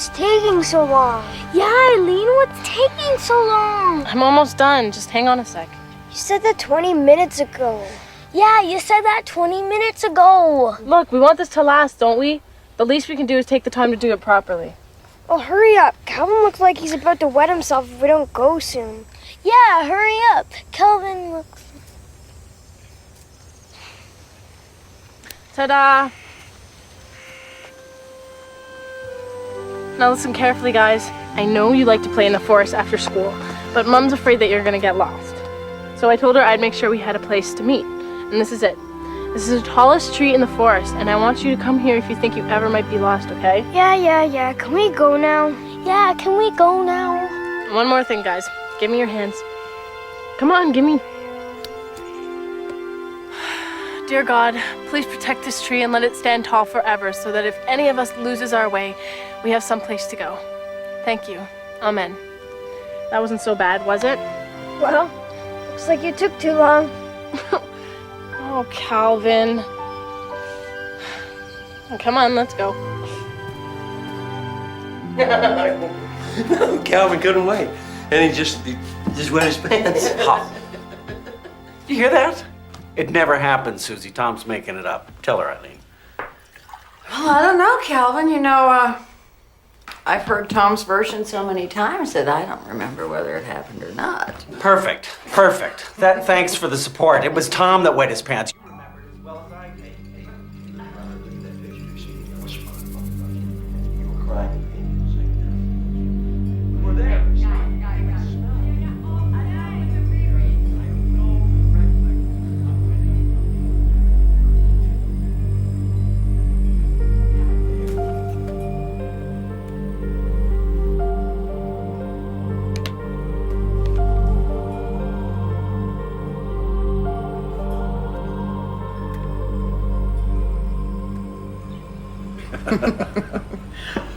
What's taking so long? Yeah, Eileen, what's taking so long? I'm almost done. Just hang on a sec. You said that 20 minutes ago. Yeah, you said that 20 minutes ago. Look, we want this to last, don't we? The least we can do is take the time to do it properly. Well, hurry up. Calvin looks like he's about to wet himself if we don't go soon. Yeah, hurry up. Calvin looks... Ta-da! Now listen carefully, guys. I know you like to play in the forest after school, but Mom's afraid that you're gonna get lost. So I told her I'd make sure we had a place to meet. And this is it. This is the tallest tree in the forest, and I want you to come here if you think you ever might be lost, okay? Yeah. Can we go now? Yeah, can we go now? One more thing, guys. Give me your hands. Come on, give me... Dear God, please protect this tree and let it stand tall forever so that if any of us loses our way, we have some place to go. Thank you. Amen. That wasn't so bad, was it? Well, looks like you took too long. Oh, Calvin. Oh, come on, let's go. No, Calvin couldn't wait. And he just wet his pants. You hear that? It never happened, Susie. Tom's making it up. Tell her, Eileen. Well, I don't know, Calvin. You know, I've heard Tom's version so many times that I don't remember whether it happened or not. Perfect. Thanks for the support. It was Tom that wet his pants. You remember it as well as I did. You were crying. We were there.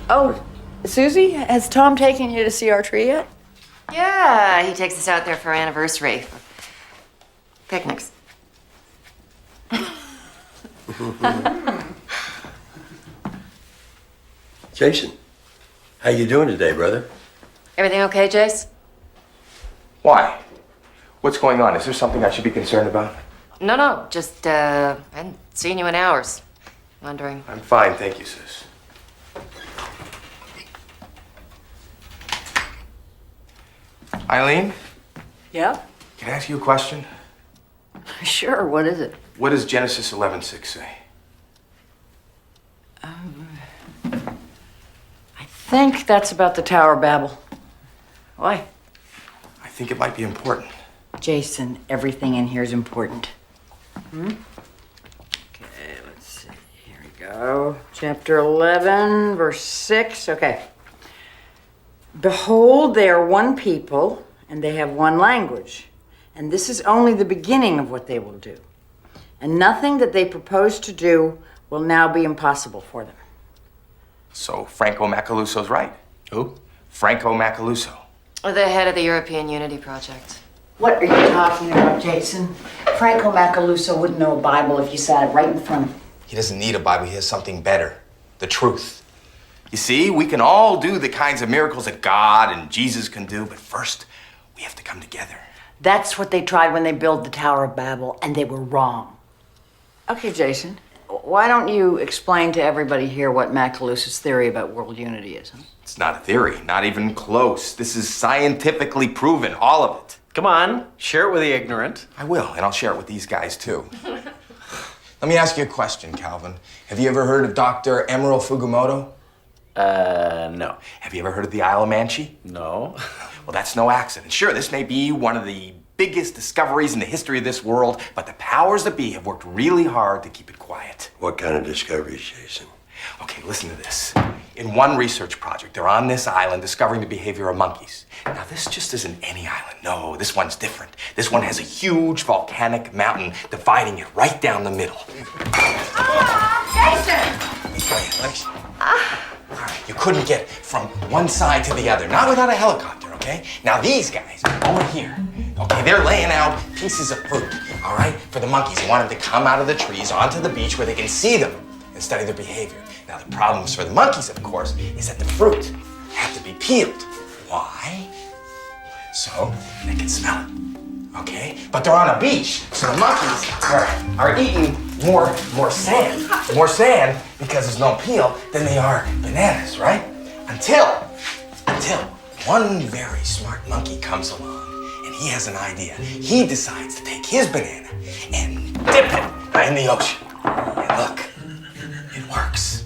Oh, Susie, has Tom taken you to see our tree yet? Yeah, he takes us out there for our anniversary. Picnics. Jason, how you doing today, brother? Everything okay, Jace? Why? What's going on? Is there something I should be concerned about? No, just, I hadn't seen you in hours. Wondering. I'm fine, thank you, sis. Eileen, Yeah? can I ask you a question? Sure, what is it? What does Genesis 11:6 say? I think that's about the Tower of Babel. Why? I think it might be important. Jason, everything in here is important. Okay, let's see. Here we go. Chapter 11, verse 6. Okay. Behold, they are one people, and they have one language. And this is only the beginning of what they will do. And nothing that they propose to do will now be impossible for them. So Franco Macaluso's right. Who? Franco Macaluso. The head of the European Unity Project. What are you talking about, Jason? Franco Macaluso wouldn't know a Bible if you sat it right in front of him. He doesn't need a Bible, he has something better. The truth. You see, we can all do the kinds of miracles that God and Jesus can do, but first, we have to come together. That's what they tried when they built the Tower of Babel, and they were wrong. Okay, Jason, why don't you explain to everybody here what Macaluso's theory about world unity is? Huh? It's not a theory, not even close. This is scientifically proven, all of it. Come on, share it with the ignorant. I will, and I'll share it with these guys too. Let me ask you a question, Calvin. Have you ever heard of Dr. Emerald Fujimoto? No. Have you ever heard of the Isle of Manchi? No. Well, that's no accident. Sure, this may be one of the biggest discoveries in the history of this world, but the powers that be have worked really hard to keep it quiet. What kind of discoveries, Jason? Okay, listen to this. In one research project, they're on this island discovering the behavior of monkeys. Now, this just isn't any island. No, this one's different. This one has a huge volcanic mountain dividing it right down the middle. Jason! Go ahead, let me see. All right, you couldn't get from one side to the other, not without a helicopter, okay? Now, these guys over here, okay, they're laying out pieces of fruit, all right, for the monkeys. They want them to come out of the trees onto the beach where they can see them and study their behavior. Now, the problems for the monkeys, of course, is that the fruit have to be peeled. Why? So they can smell it. Okay? But they're on a beach, so the monkeys are eating more sand. More sand because there's no peel than they are bananas, right? Until one very smart monkey comes along and he has an idea. He decides to take his banana and dip it in the ocean. And look, it works.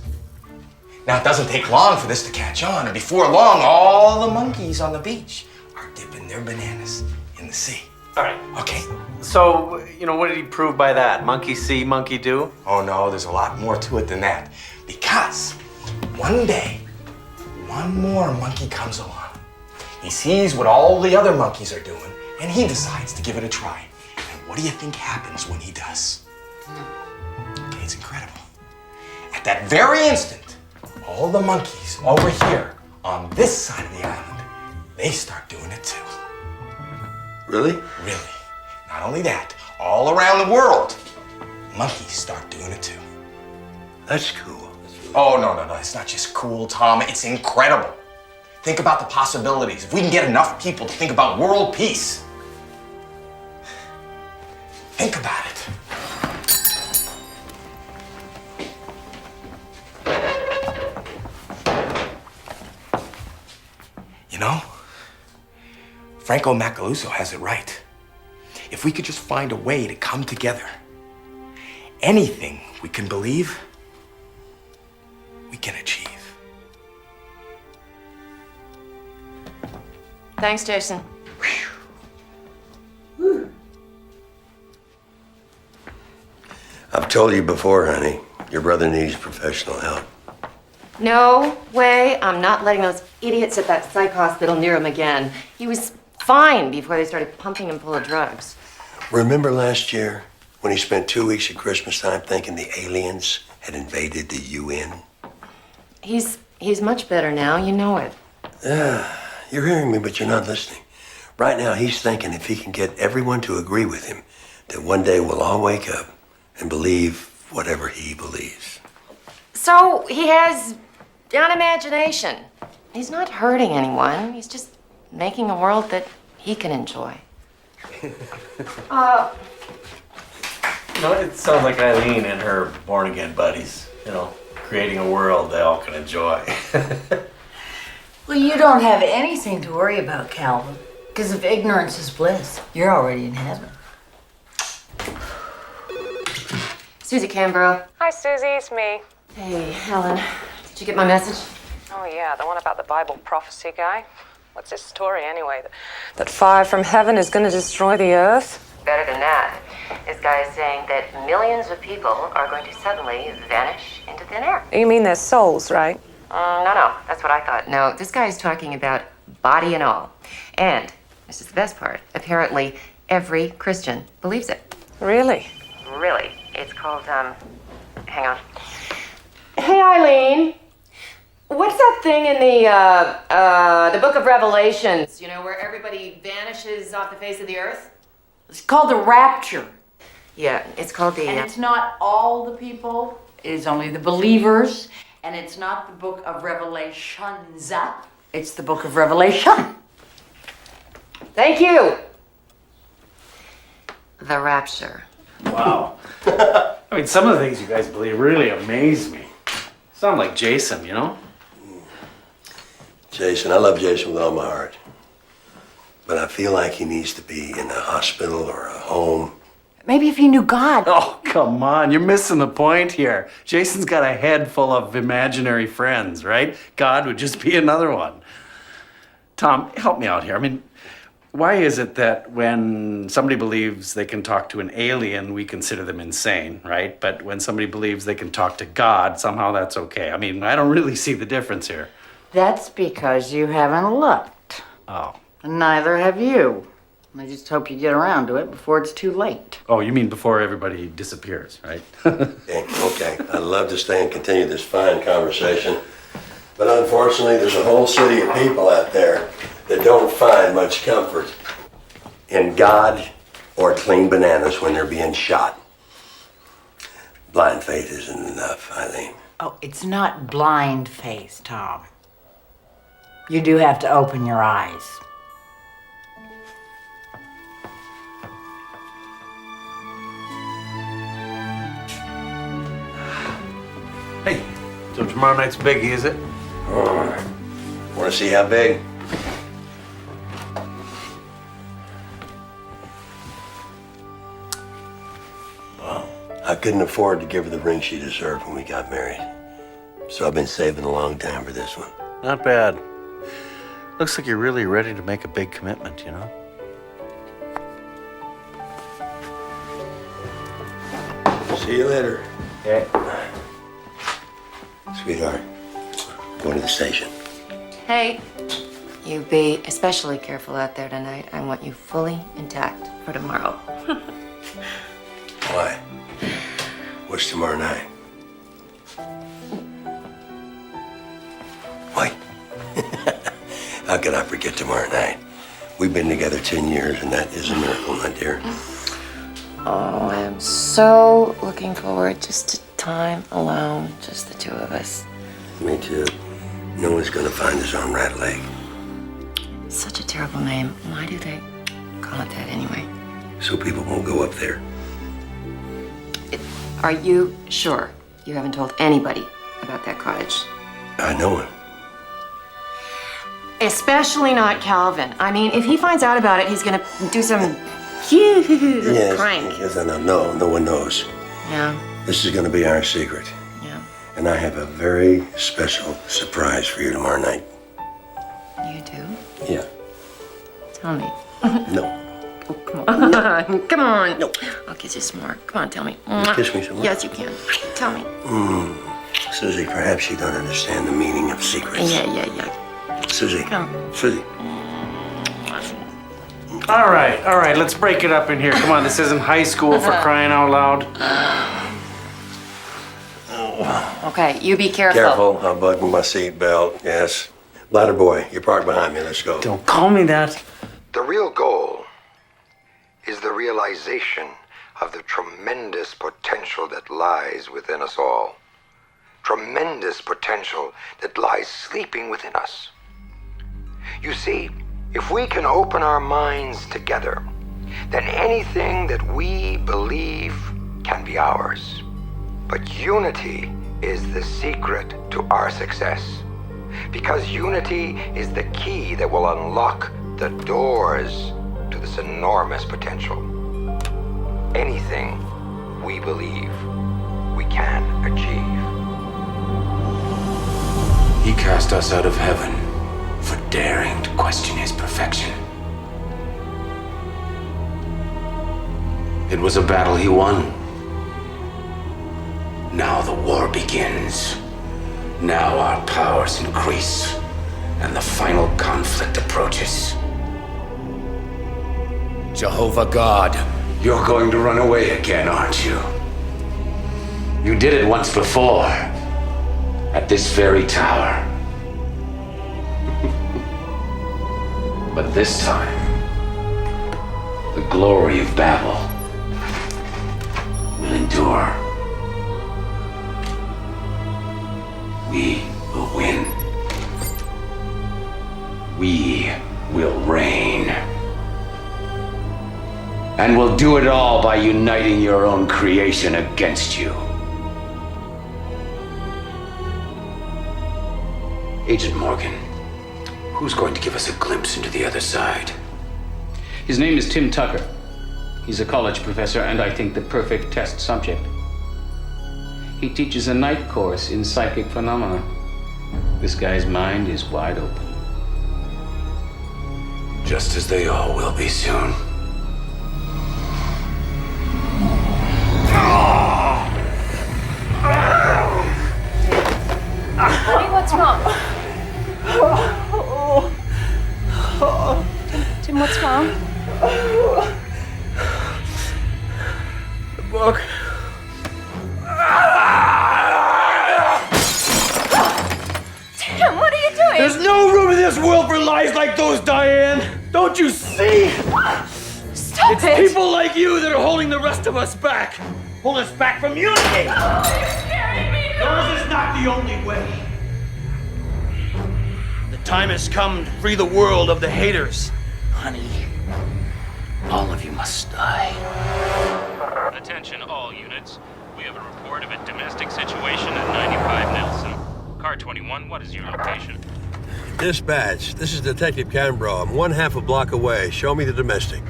Now, it doesn't take long for this to catch on, and before long, all the monkeys on the beach are dipping their bananas in the sea. All right. Okay? So, what did he prove by that? Monkey see, monkey do? Oh no, there's a lot more to it than that. Because one day, one more monkey comes along. He sees what all the other monkeys are doing, and he decides to give it a try. And what do you think happens when he does? Okay, it's incredible. At that very instant, all the monkeys over here on this side of the island, they start doing it too. Really? Really. Not only that, all around the world, monkeys start doing it too. That's cool. Oh, no. It's not just cool, Tom. It's incredible. Think about the possibilities. If we can get enough people to think about world peace. Think about it. Franco Macaluso has it right. If we could just find a way to come together, anything we can believe, we can achieve. Thanks, Jason. I've told you before, honey, your brother needs professional help. No way. I'm not letting those idiots at that psych hospital near him again. He was fine before they started pumping him full of drugs. Remember last year when he spent 2 weeks at Christmas time thinking the aliens had invaded the UN? He's much better now. You know it. You're hearing me, but you're not listening. Right now, he's thinking if he can get everyone to agree with him, that one day we'll all wake up and believe whatever he believes. So he has an imagination. He's not hurting anyone. He's just making a world that he can enjoy. It sounds like Eileen and her born-again buddies, creating a world they all can enjoy. Well, you don't have anything to worry about, Calvin. Because if ignorance is bliss, you're already in heaven. Susie Canberra. Hi, Susie, it's me. Hey, Helen. Did you get my message? Oh, yeah, the one about the Bible prophecy guy. What's his story, anyway? That fire from heaven is going to destroy the earth? Better than that. This guy is saying that millions of people are going to suddenly vanish into thin air. You mean their souls, right? No, that's what I thought. No, this guy is talking about body and all. And, this is the best part, apparently every Christian believes it. Really? Really. It's called, hang on. Hey, Eileen. What's that thing in the Book of Revelations, where everybody vanishes off the face of the earth? It's called the rapture. Yeah, it's called the... And it's not all the people. It is only the believers. And it's not the book of Revelations. It's the book of Revelation. Thank you. The rapture. Wow. Some of the things you guys believe really amaze me. Sound like Jason, Jason, I love Jason with all my heart. But I feel like he needs to be in a hospital or a home. Maybe if he knew God. Oh, come on. You're missing the point here. Jason's got a head full of imaginary friends, right? God would just be another one. Tom, help me out here. Why is it that when somebody believes they can talk to an alien, we consider them insane, right? But when somebody believes they can talk to God, somehow that's okay. I don't really see the difference here. That's because you haven't looked. Oh. And neither have you. I just hope you get around to it before it's too late. Oh, you mean before everybody disappears, right? Okay. I'd love to stay and continue this fine conversation. But unfortunately, there's a whole city of people out there that don't find much comfort in God or clean bananas when they're being shot. Blind faith isn't enough, Eileen. Oh, it's not blind faith, Tom. You do have to open your eyes. Hey, so tomorrow night's biggie, is it? Want to see how big? Well, I couldn't afford to give her the ring she deserved when we got married. So I've been saving a long time for this one. Not bad. Looks like you're really ready to make a big commitment, you know? See you later. Okay. Sweetheart, going to the station. Hey, you be especially careful out there tonight. I want you fully intact for tomorrow. Why? What's tomorrow night? What? How could I forget tomorrow night? We've been together 10 years, and that is a miracle, my dear. Oh, I am so looking forward just to time alone, just the two of us. Me too. No one's gonna find us on Rat Lake. Such a terrible name. Why do they call it that anyway? So people won't go up there. Are you sure you haven't told anybody about that cottage? I know him. Especially not Calvin. I mean, if he finds out about it, he's gonna do some huge prank. Yes, no one knows. Yeah, This is gonna be our secret. yeah. And I have a very special surprise for you tomorrow night. You do? Yeah. Tell me. No. Oh, come on. Come on. No. I'll kiss you some more. Come on, tell me. Kiss me some more? Yes, you can. Tell me. Susie, perhaps you don't understand the meaning of secrets. Yeah. Susie. Come. Susie. All right, let's break it up in here. Come on, this isn't high school for crying out loud. Okay, you be careful. Careful, I'll button my seat belt. Yes. Ladder boy, you're parked behind me. Let's go. Don't call me that. The real goal is the realization of the tremendous potential that lies within us all. Tremendous potential that lies sleeping within us. You see, if we can open our minds together, then anything that we believe can be ours. But unity is the secret to our success. Because unity is the key that will unlock the doors to this enormous potential. Anything we believe we can achieve. He cast us out of heaven for daring to question his perfection. It was a battle he won. Now the war begins. Now our powers increase, and the final conflict approaches. Jehovah God, you're going to run away again, aren't you? You did it once before, at this very tower. But this time, the glory of Babel will endure. We will win. We will reign. And we'll do it all by uniting your own creation against you. Agent Morgan, who's going to give us a glimpse into the other side? His name is Tim Tucker. He's a college professor and I think the perfect test subject. He teaches a night course in psychic phenomena. This guy's mind is wide open. Just as they all will be soon. Honey, what's wrong? Tim, what's wrong? The book. Tim, what are you doing? There's no room in this world for lies like those, Diane. Don't you see? Stop It's it! people like you that are holding the rest of us back. Hold us back from unity. You're scaring me. Yours is not not the only way. The time has come to free the world of the haters. Honey, all of you must die. Attention all units. We have a report of a domestic situation at 95 Nelson. Car 21, what is your location? Dispatch, this is Detective Canbro. I'm 1/2 a block away. Show me the domestic.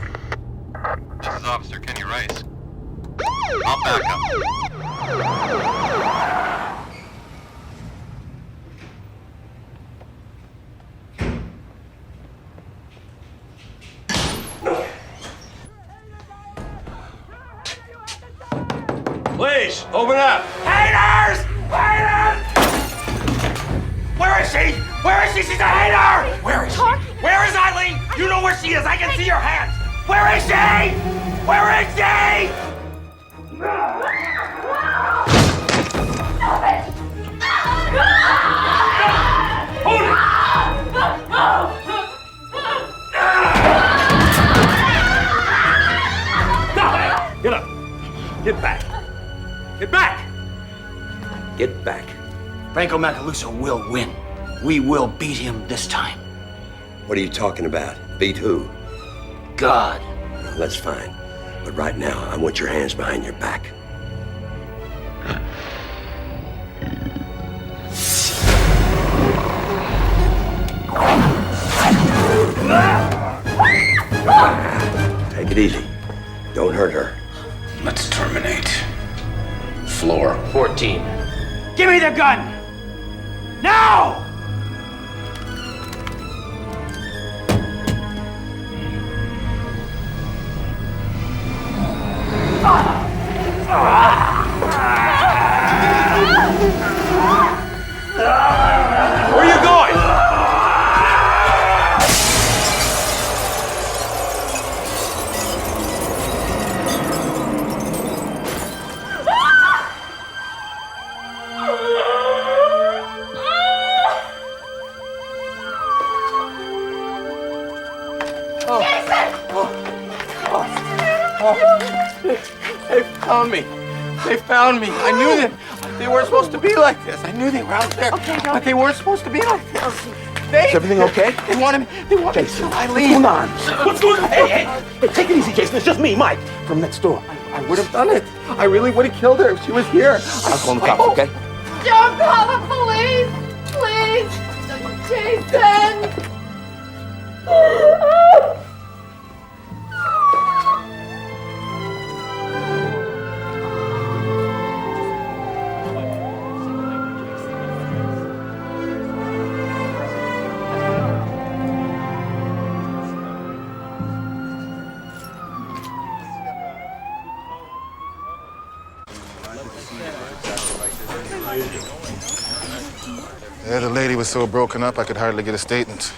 This is Officer Kenny Rice. I'll back up. Please, open up. Haters! Haters! Where is she? Where is she? She's a hater! Where is she? Where is Eileen? You know where she is. I can see your hands. Where is she? Where is she? Hold it! Get up. Get back. Get back! Get back. Franco Macaluso will win. We will beat him this time. What are you talking about? Beat who? God. Well, that's fine. But right now, I want your hands behind your back. Take it easy. Don't hurt her. Let's terminate. Floor 14. Give me the gun! Now! Where are you going? They found me. They found me. I knew that they weren't supposed to be like this. I knew they were out there. Okay, but they weren't supposed to be like this. Is everything okay? They wanted me to kill Eileen. What's going on? What's going on? Hey, take it easy, Jason. It's just me, Mike, from next door. I would have done it. I really would have killed her if she was here. I'll call the cops, okay? Don't call the police! Please! Jason! Yeah, the lady was so broken up I could hardly get a statement.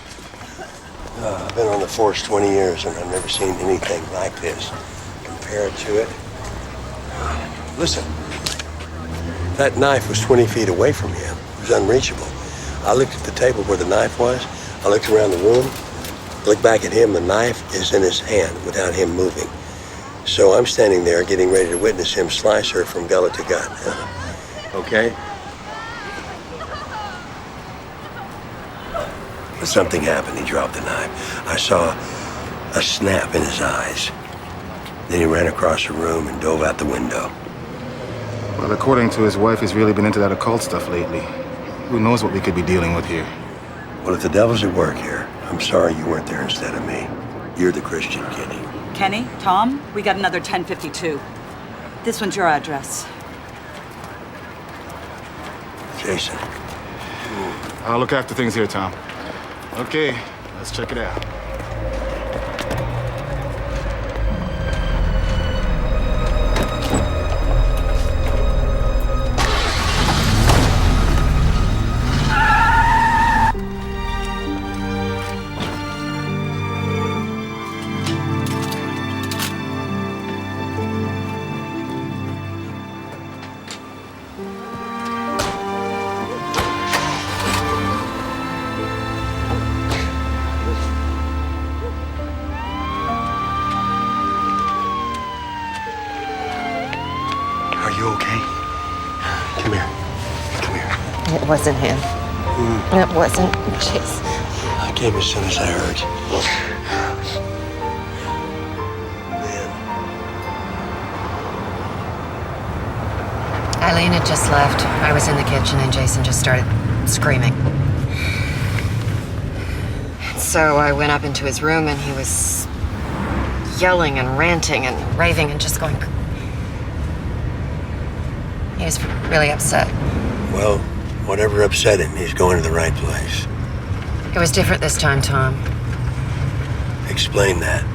I've been on the force 20 years and I've never seen anything like this. Compared to it. Listen, that knife was 20 feet away from him. It was unreachable. I looked at the table where the knife was. I looked around the room, looked back at him. The knife is in his hand without him moving. So I'm standing there getting ready to witness him slice her from gullet to gut. Okay? But something happened. He dropped the knife. I saw a snap in his eyes. Then he ran across the room and dove out the window. Well, according to his wife, he's really been into that occult stuff lately. Who knows what we could be dealing with here? Well, if the devil's at work here, I'm sorry you weren't there instead of me. You're the Christian, Kenny. Kenny, Tom, we got another 1052. This one's your address. Jason. I'll look after things here, Tom. Okay, let's check it out. wasn't him. It wasn't Jason. I came as soon as I heard. Eileen had just left. I was in the kitchen and Jason just started screaming. So I went up into his room and he was yelling and ranting and raving and just going. He was really upset. Well, whatever upset him, he's going to the right place. It was different this time, Tom. Explain that.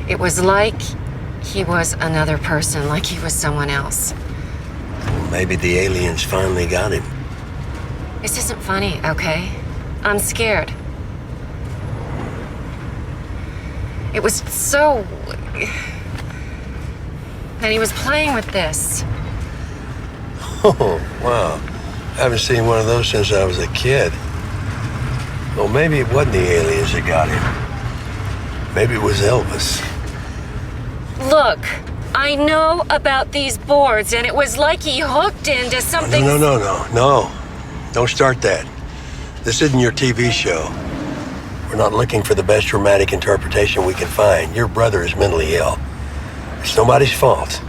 It was like he was another person, like he was someone else. Well, maybe the aliens finally got him. This isn't funny, okay? I'm scared. It was so... And he was playing with this. Oh, wow. I haven't seen one of those since I was a kid. Well, maybe it wasn't the aliens that got him. Maybe it was Elvis. Look, I know about these boards, and it was like he hooked into something... No. Don't start that. This isn't your TV show. We're not looking for the best dramatic interpretation we can find. Your brother is mentally ill. It's nobody's fault.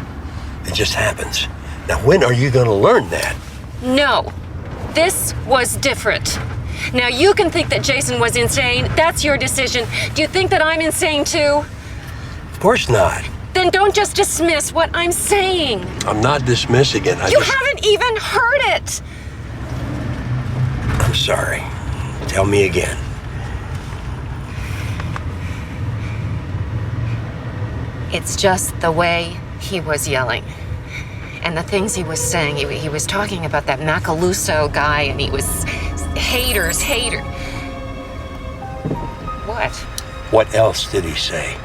It just happens. Now, when are you going to learn that? No. This was different. Now, you can think that Jason was insane. That's your decision. Do you think that I'm insane, too? Of course not. Then don't just dismiss what I'm saying. I'm not dismissing it. You haven't even heard it. I'm sorry. Tell me again. It's just the way he was yelling. And the things he was saying. He was talking about that Macaluso guy, and he was haters. What? What else did he say?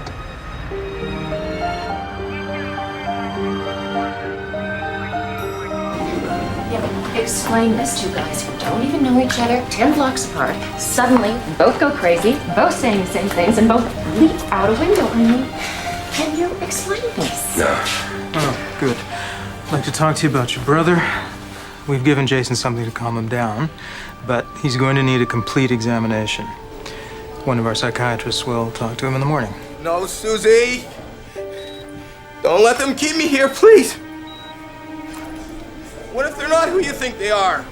Explain this to guys who don't even know each other, 10 blocks apart. Suddenly, both go crazy, both saying the same things, and both leap out a window. Can you explain this? No. Oh, good. I'd like to talk to you about your brother. We've given Jason something to calm him down, but he's going to need a complete examination. One of our psychiatrists will talk to him in the morning. No, Susie! Don't let them keep me here, please! What if they're not who you think they are?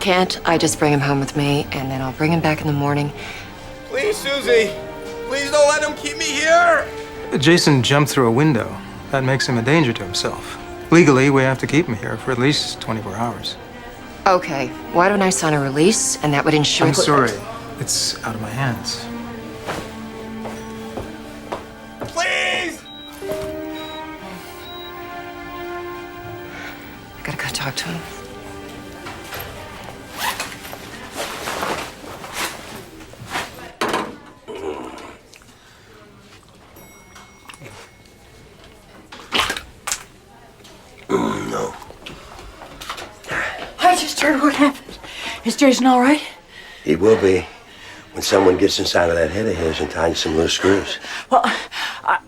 Can't I just bring him home with me, and then I'll bring him back in the morning? Please, Susie! Please don't let them keep me here! Jason jumped through a window. That makes him a danger to himself. Legally, we have to keep him here for at least 24 hours. Okay, why don't I sign a release, and that would ensure... I'm sorry. It's out of my hands. Please! I gotta go talk to him. No. I just heard what happened. Is Jason all right? He will be when someone gets inside of that head of his and ties some loose screws. Well,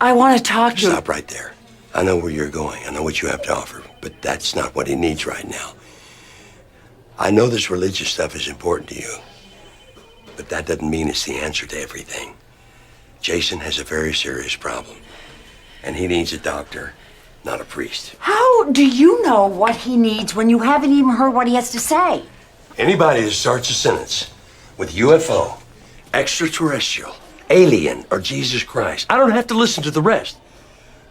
I want to talk to... Stop right there. I know where you're going. I know what you have to offer, but that's not what he needs right now. I know this religious stuff is important to you, but that doesn't mean it's the answer to everything. Jason has a very serious problem, and he needs a doctor, not a priest. How do you know what he needs when you haven't even heard what he has to say? Anybody that starts a sentence with UFO, extraterrestrial, alien, or Jesus Christ, I don't have to listen to the rest,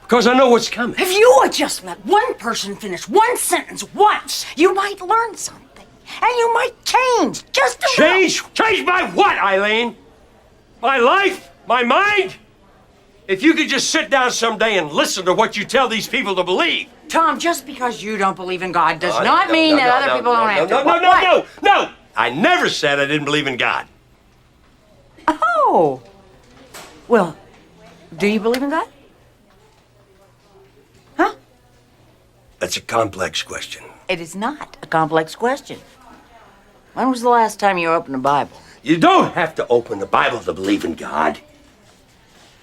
because I know what's coming. If you would just let one person finish one sentence once, you might learn something. And you might change, just a Change? Change my what, Eileen? My life? My mind? If you could just sit down someday and listen to what you tell these people to believe. Tom, just because you don't believe in God does not mean that other people don't have to. No! I never said I didn't believe in God. Oh. Well, do you believe in God? Huh? That's a complex question. It is not a complex question. When was the last time you opened a Bible? You don't have to open the Bible to believe in God.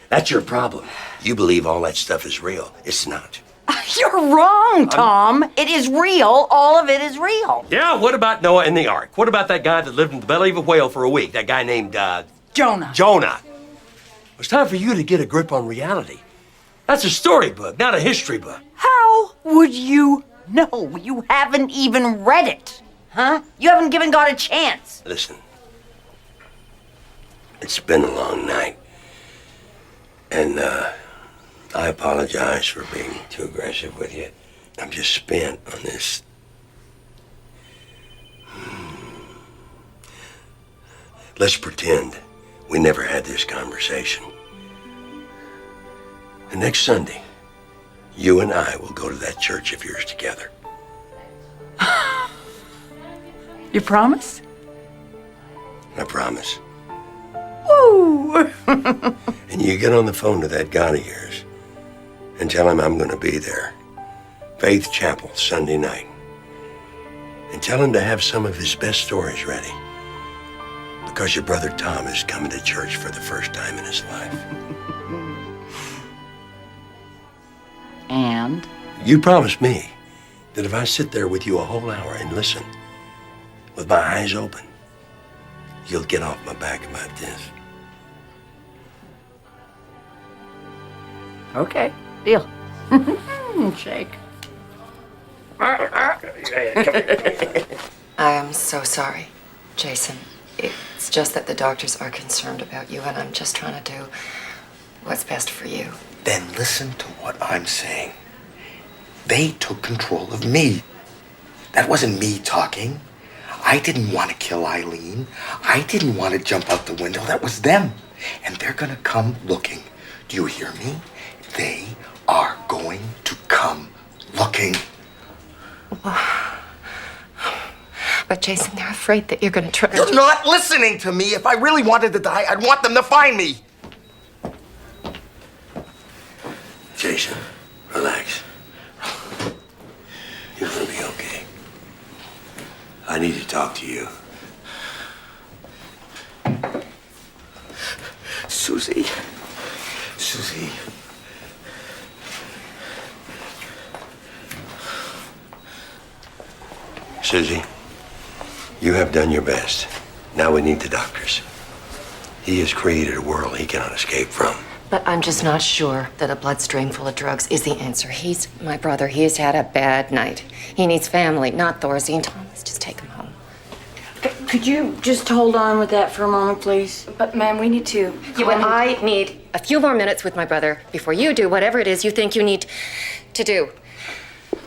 That's your problem. You believe all that stuff is real. It's not. I You're wrong, Tom. It is real. All of it is real. Yeah, what about Noah and the ark? What about that guy that lived in the belly of a whale for a week? That guy named, Jonah. Jonah. It's time for you to get a grip on reality. That's a storybook, not a history book. How would you know? You haven't even read it. Huh? You haven't given God a chance. Listen, it's been a long night. And, I apologize for being too aggressive with you. I'm just spent on this. Let's pretend we never had this conversation. And next Sunday, you and I will go to that church of yours together. You promise? I promise. Woo! And you get on the phone to that God of yours and tell him I'm going to be there. Faith Chapel, Sunday night. And tell him to have some of his best stories ready. Because your brother Tom is coming to church for the first time in his life. And? You promised me that if I sit there with you a whole hour and listen, with my eyes open, you'll get off my back about this. Okay, deal. Shake. I am so sorry, Jason. It's just that the doctors are concerned about you, and I'm just trying to do what's best for you. Then listen to what I'm saying. They took control of me. That wasn't me talking. I didn't want to kill Eileen. I didn't want to jump out the window. That was them. And they're gonna come looking. Do you hear me? They are going to come looking. But Jason, they're afraid that you're going to try. You're not listening to me. If I really wanted to die, I'd want them to find me. Jason, relax. You're gonna be okay. I need to talk to you. Susie. Susie. Susie, you have done your best. Now we need the doctors. He has created a world he cannot escape from. But I'm just not sure that a bloodstream full of drugs is the answer. He's my brother. He has had a bad night. He needs family, not Thorazine. Tom, let's just take him home. Could you just hold on with that for a moment, please? But, ma'am, we need to. You and I need a few more minutes with my brother before you do whatever it is you think you need to do.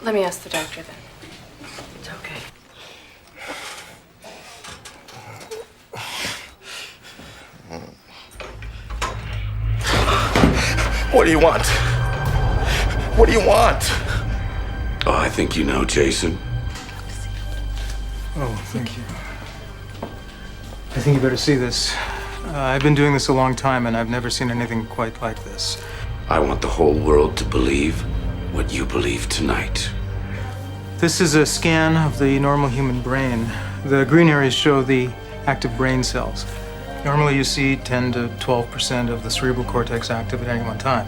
Let me ask the doctor then. It's okay. What do you want? What do you want? Oh, I think you know, Jason. Oh, thank you. I think you better see this. I've been doing this a long time, and I've never seen anything quite like this. I want the whole world to believe what you believe tonight. This is a scan of the normal human brain. The green areas show the active brain cells. Normally you see 10 to 12% of the cerebral cortex active at any one time.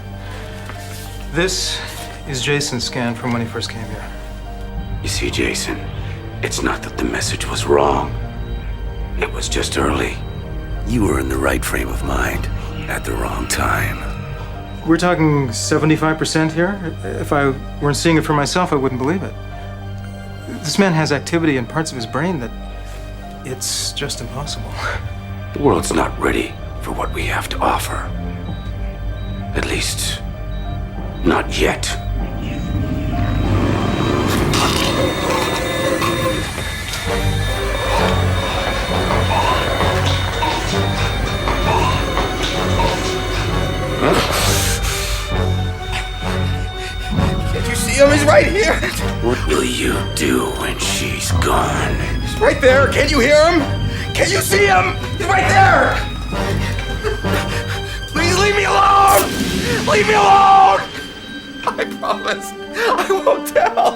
This is Jason's scan from when he first came here. You see, Jason, it's not that the message was wrong. It was just early. You were in the right frame of mind at the wrong time. We're talking 75% here. If I weren't seeing it for myself, I wouldn't believe it. This man has activity in parts of his brain that it's just impossible. The world's not ready for what we have to offer. At least, not yet. Can't you see him? He's right here. What will you do when she's gone? He's right there. Can you hear him? Can you see him? He's right there. Please leave me alone. Leave me alone. I promise. I won't tell.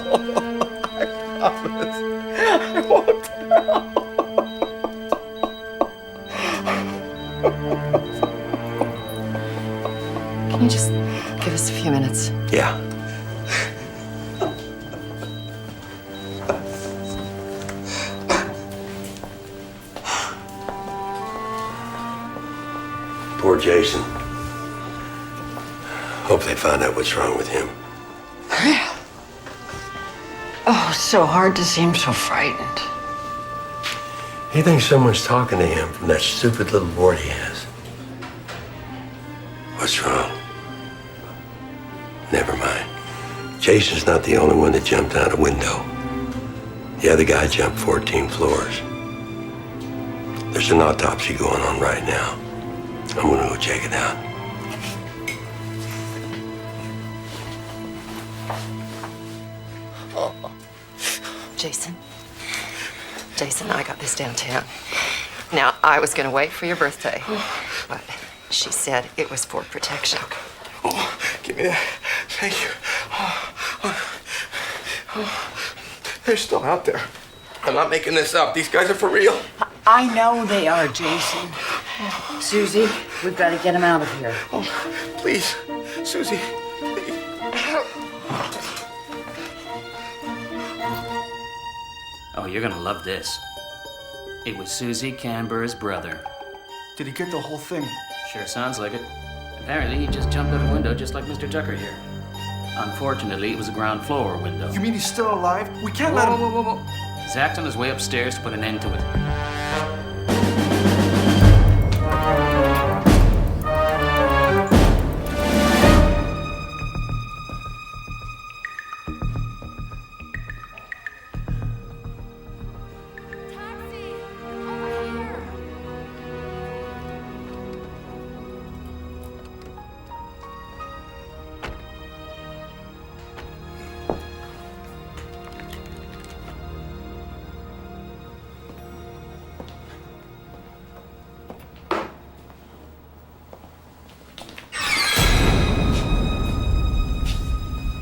I promise. I won't tell. Can you just give us a few minutes? Yeah. poor Jason. Hope they find out what's wrong with him. Oh, it's so hard to see him so frightened. He thinks someone's talking to him from that stupid little board he has. What's wrong? Never mind. Jason's not the only one that jumped out a window. The other guy jumped 14 floors. There's an autopsy going on right now. I'm gonna go check it out. Jason, I got this downtown. Now, I was going to wait for your birthday, but she said it was for protection. Oh, give me that. Thank you. They're still out there. I'm not making this up. These guys are for real. I know they are, Jason. Susie, we've got to get him out of here. Oh, please, Susie. Oh, you're gonna love this. It was Susie Canberra's brother. Did he get the whole thing? Sure sounds like it. Apparently, he just jumped out a window just like Mr. Tucker here. Unfortunately, it was a ground floor window. You mean he's still alive? We can't let him... Whoa. Zach's on his way upstairs to put an end to it.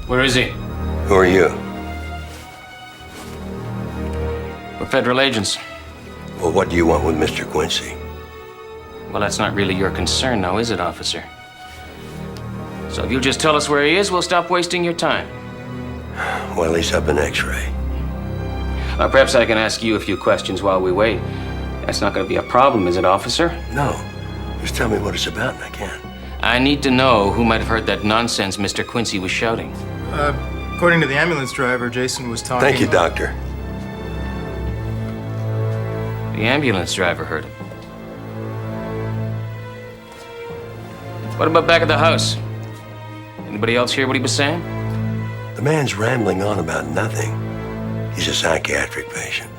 Where is he? Who are you? We're federal agents. Well, what do you want with Mr. Quincy? Well, that's not really your concern now, is it, officer? So if you'll just tell us where he is, we'll stop wasting your time. Well, he's up an X-ray. Perhaps I can ask you a few questions while we wait. That's not going to be a problem, is it, officer? No. Just tell me what it's about and I can. I need to know who might have heard that nonsense Mr. Quincy was shouting. According to the ambulance driver, Jason was talking... Thank you, Doctor. The ambulance driver heard it. What about back at the house? Anybody else hear what he was saying? The man's rambling on about nothing. He's a psychiatric patient.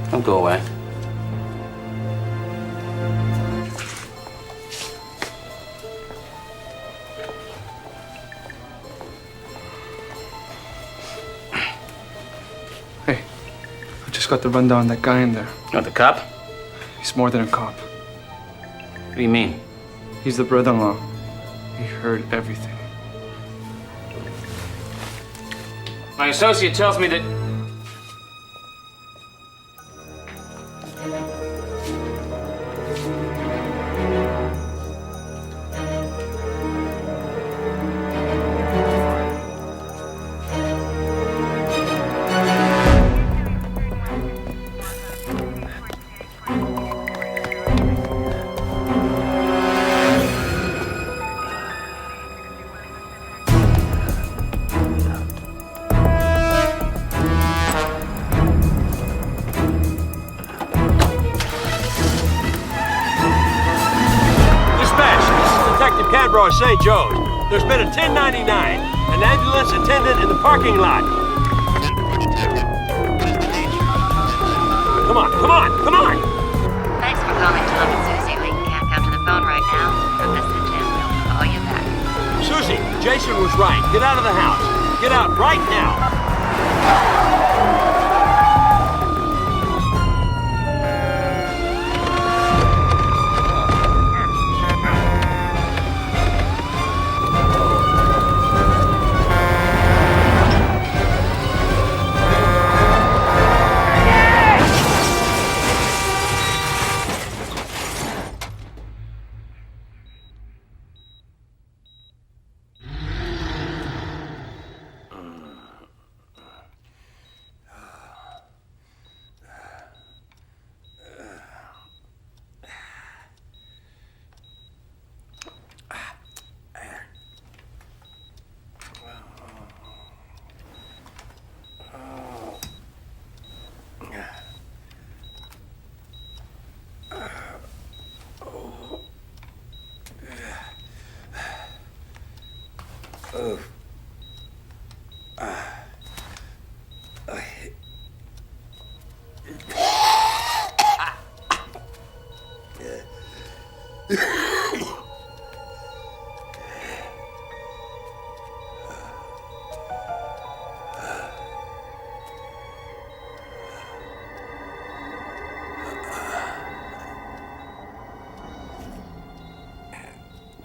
Don't go away. Hey, I just got the rundown on that guy in there. Oh, the cop? He's more than a cop. What do you mean? He's the brother-in-law. He heard everything. My associate tells me that... St. Joe's. There's been a 1099, an ambulance attendant in the parking lot. Come on. Thanks for calling Tom and Susie. We can't come to the phone right now. A message and we'll call you back. Susie, Jason was right. Get out of the house. Get out right now.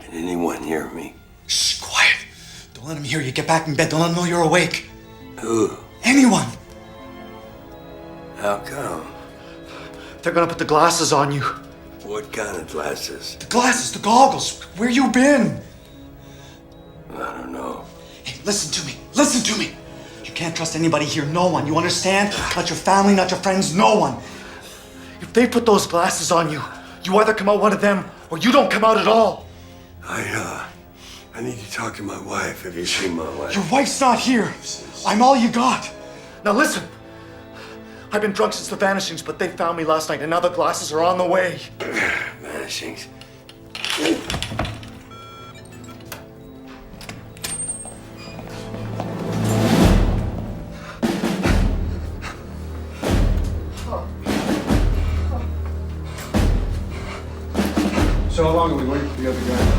Can anyone hear me? Shh, quiet. Don't let him hear you. Get back in bed. Don't let him know you're awake. Who? Anyone. How come? They're gonna put the glasses on you. What kind of glasses? The glasses, the goggles. Where you been? I don't know. Hey, listen to me. Listen to me. You can't trust anybody here. No one. You understand? Not your family, not your friends, no one. If they put those glasses on you, you either come out one of them or you don't come out at all. I need to talk to my wife. Have you seen my wife? Your wife's not here. I'm all you got. Now listen. I've been drunk since the vanishings, but they found me last night, and now the glasses are on the way. Vanishings? So how long are we waiting for the other guy?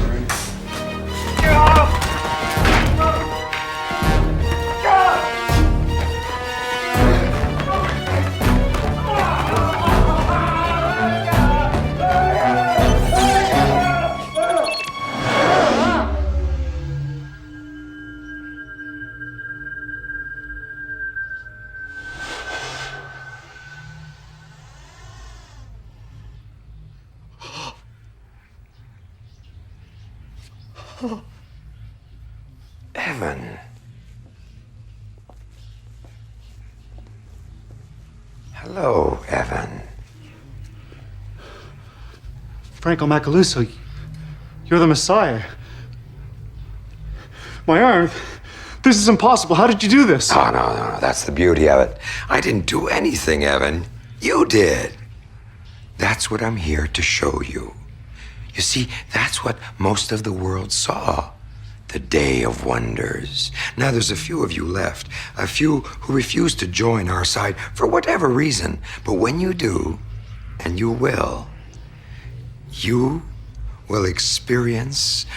Evan. Hello, Evan. Franco Macaluso, you're the Messiah. My arm. This is impossible. How did you do this? Oh, no. That's the beauty of it. I didn't do anything, Evan. You did. That's what I'm here to show you. You see, that's what most of the world saw. The Day of Wonders. Now, there's a few of you left. A few who refuse to join our side for whatever reason. But when you do, and you will experience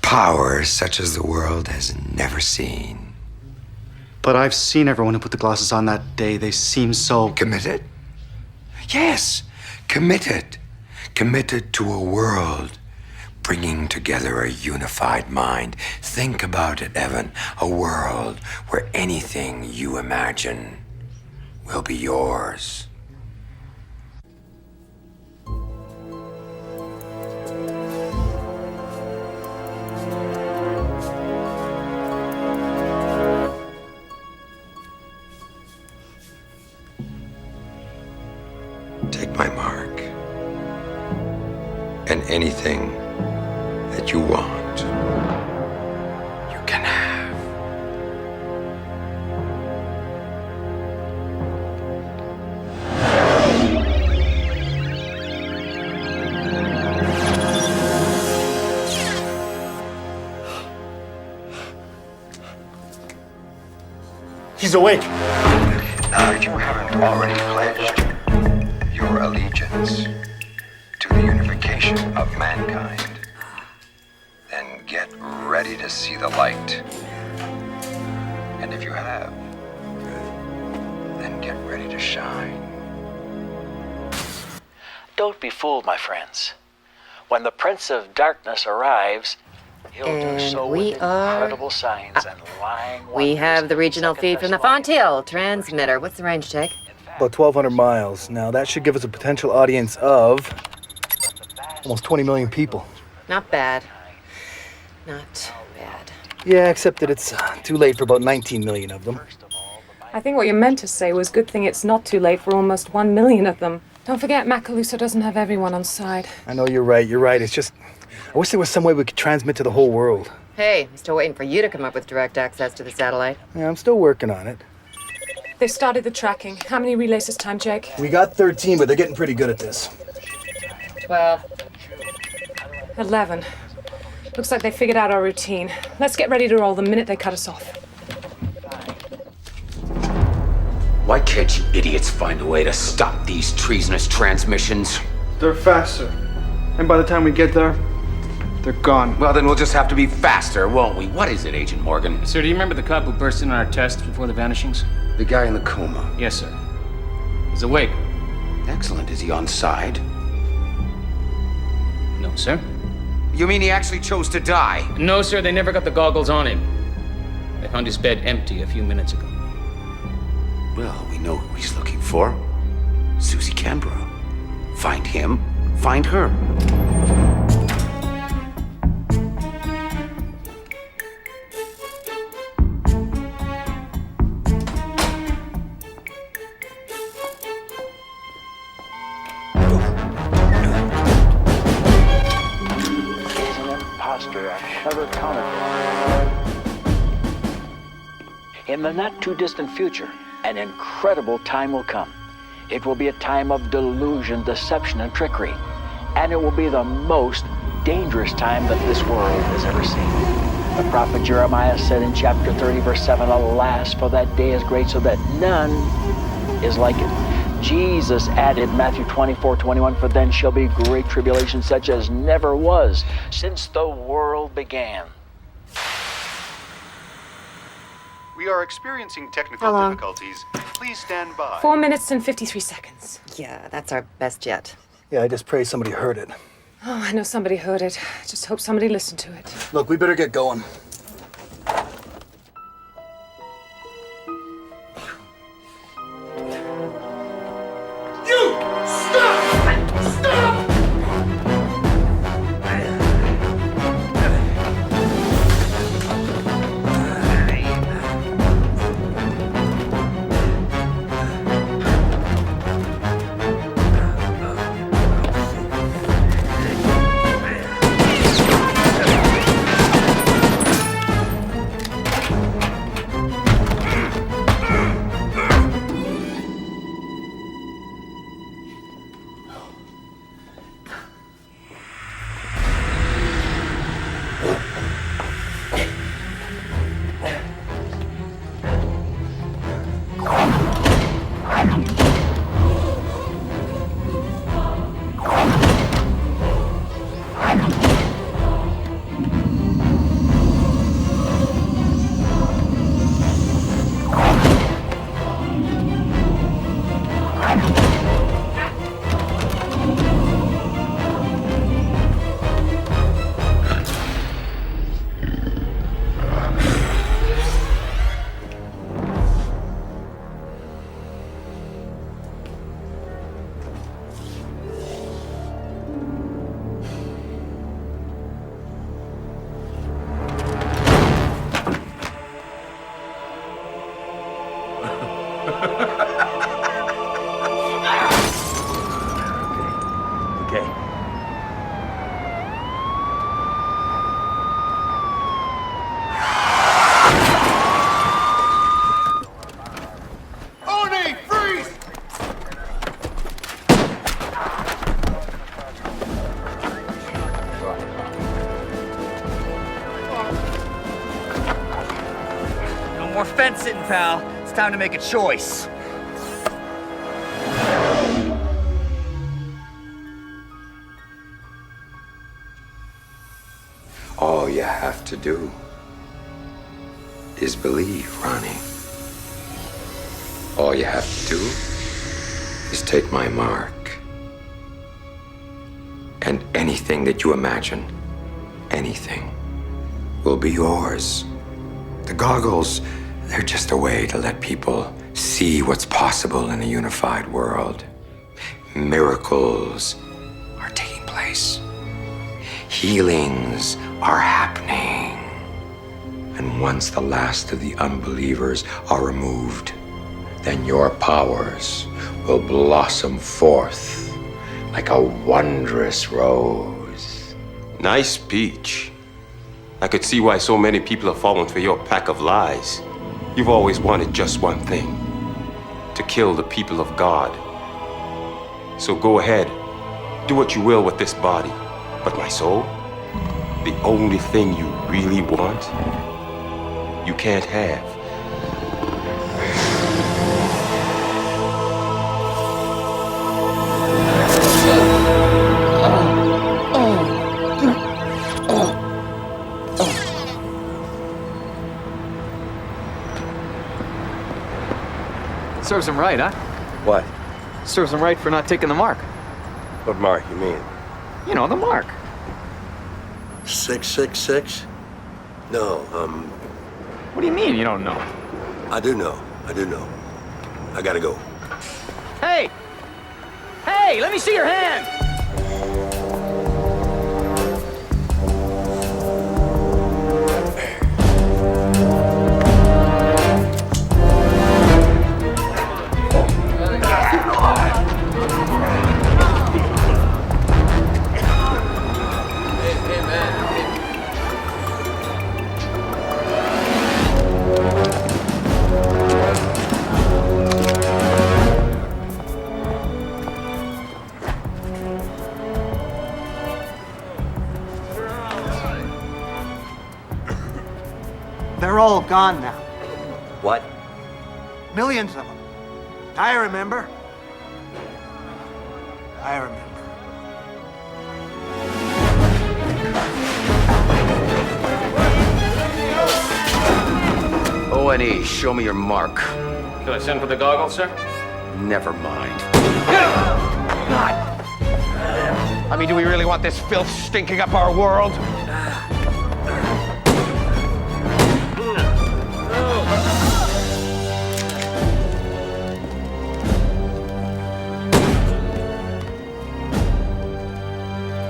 power such as the world has never seen. But I've seen everyone who put the glasses on that day. They seem so... Committed? Yes, committed. Committed to a world bringing together a unified mind. Think about it, Evan. A world where anything you imagine will be yours. Take my mark. And anything that you want, you can have. He's awake. Now, if you haven't already pledged your allegiance to the unification of mankind, then get ready to see the light. And if you have, then get ready to shine. Don't be fooled, my friends. When the Prince of Darkness arrives, he'll do so with incredible signs and lying wonders. We have the regional feed from the Fonthill transmitter. What's the range, Jake? About 1,200 miles. Now, that should give us a potential audience of almost 20 million people. Not bad. Not bad. Yeah, except that it's too late for about 19 million of them. I think what you meant to say was good thing it's not too late for almost 1 million of them. Don't forget, Macaluso doesn't have everyone on side. I know you're right. It's just, I wish there was some way we could transmit to the whole world. Hey, I'm still waiting for you to come up with direct access to the satellite. Yeah, I'm still working on it. They've started the tracking. How many relays this time, Jake? We got 13, but they're getting pretty good at this. 12. 11. Looks like they figured out our routine. Let's get ready to roll the minute they cut us off. Why can't you idiots find a way to stop these treasonous transmissions? They're faster. And by the time we get there, they're gone. Well, then we'll just have to be faster, won't we? What is it, Agent Morgan? Sir, do you remember the cop who burst in on our test before the vanishings? The guy in the coma. Yes, sir. He's awake. Excellent. Is he on side? No, sir. You mean he actually chose to die? No, sir, they never got the goggles on him. They found his bed empty a few minutes ago. Well, we know who he's looking for. Susie Canberra. Find him, find her. In the not too distant future, an incredible time will come. It will be a time of delusion, deception, and trickery. And it will be the most dangerous time that this world has ever seen. The prophet Jeremiah said in chapter 30, verse 7, "Alas, for that day is great, so that none is like it." Jesus added, Matthew 24:21, "For then shall be great tribulation such as never was since the world began." We are experiencing technical How long? difficulties. Please stand by. 4 minutes and 53 seconds. Yeah, that's our best yet. Yeah, I just pray somebody heard it. Oh, I know somebody heard it. I just hope somebody listened to it. Look, we better get going. You! Stop! Stop! Okay. Oni, freeze! No more fence sitting, pal. It's time to make a choice. All you have to do is believe, Ronnie. All you have to do is take my mark. And anything that you imagine, anything, will be yours. The goggles, they're just a way to let people see what's possible in a unified world. Miracles are taking place. Healings are happening. And once the last of the unbelievers are removed, then your powers will blossom forth like a wondrous rose. Nice speech. I could see why so many people have fallen for your pack of lies. You've always wanted just one thing: to kill the people of God. So go ahead, do what you will with this body. But my soul, the only thing you really want, you can't have. Serves him right, huh? What? Serves him right for not taking the mark. What mark you mean? You know, the mark. 666? No, What do you mean you don't know? I do know. I gotta go. Hey! Hey, let me see your hand! They're all gone now. What? Millions of them. I remember. I remember. O&E, show me your mark. Should I send for the goggles, sir? Never mind. I mean, do we really want this filth stinking up our world?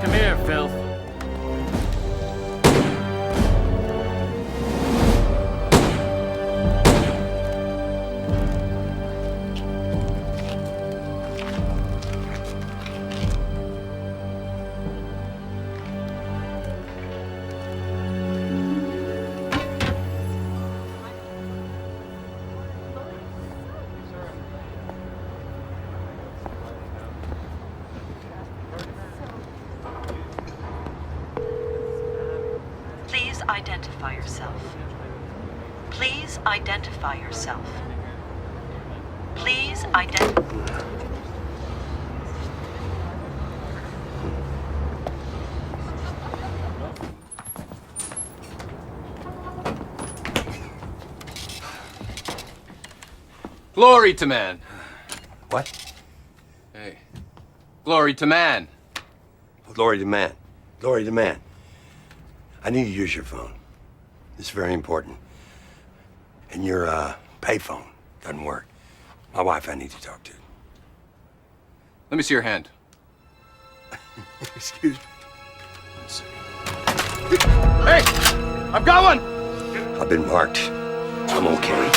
Come here, filth. Please identify yourself. Please identify yourself. Please identify. Glory to man. What? Hey. Glory to man. Glory to man. Glory to man. I need to use your phone. It's very important. And your payphone doesn't work. My wife I need to talk to. Let me see your hand. Excuse me. Hey! I've got one! I've been marked. I'm okay.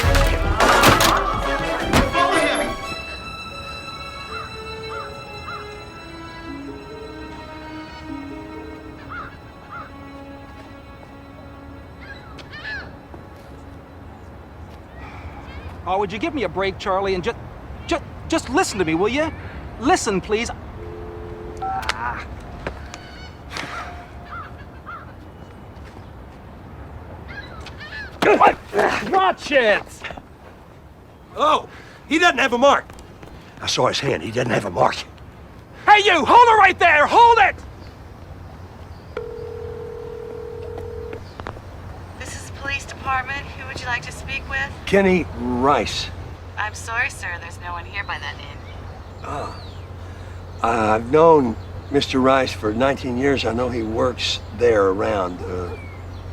Oh, would you give me a break, Charlie, and just listen to me, will you? Listen, please. Watch it! Oh, he doesn't have a mark. I saw his hand. He doesn't have a mark. Hey, you! Hold it right there! Hold it! This is the police department. Who would you like to speak with? Kenny Rice. I'm sorry, sir. There's no one here by that name. I've known Mr. Rice for 19 years. I know he works there around.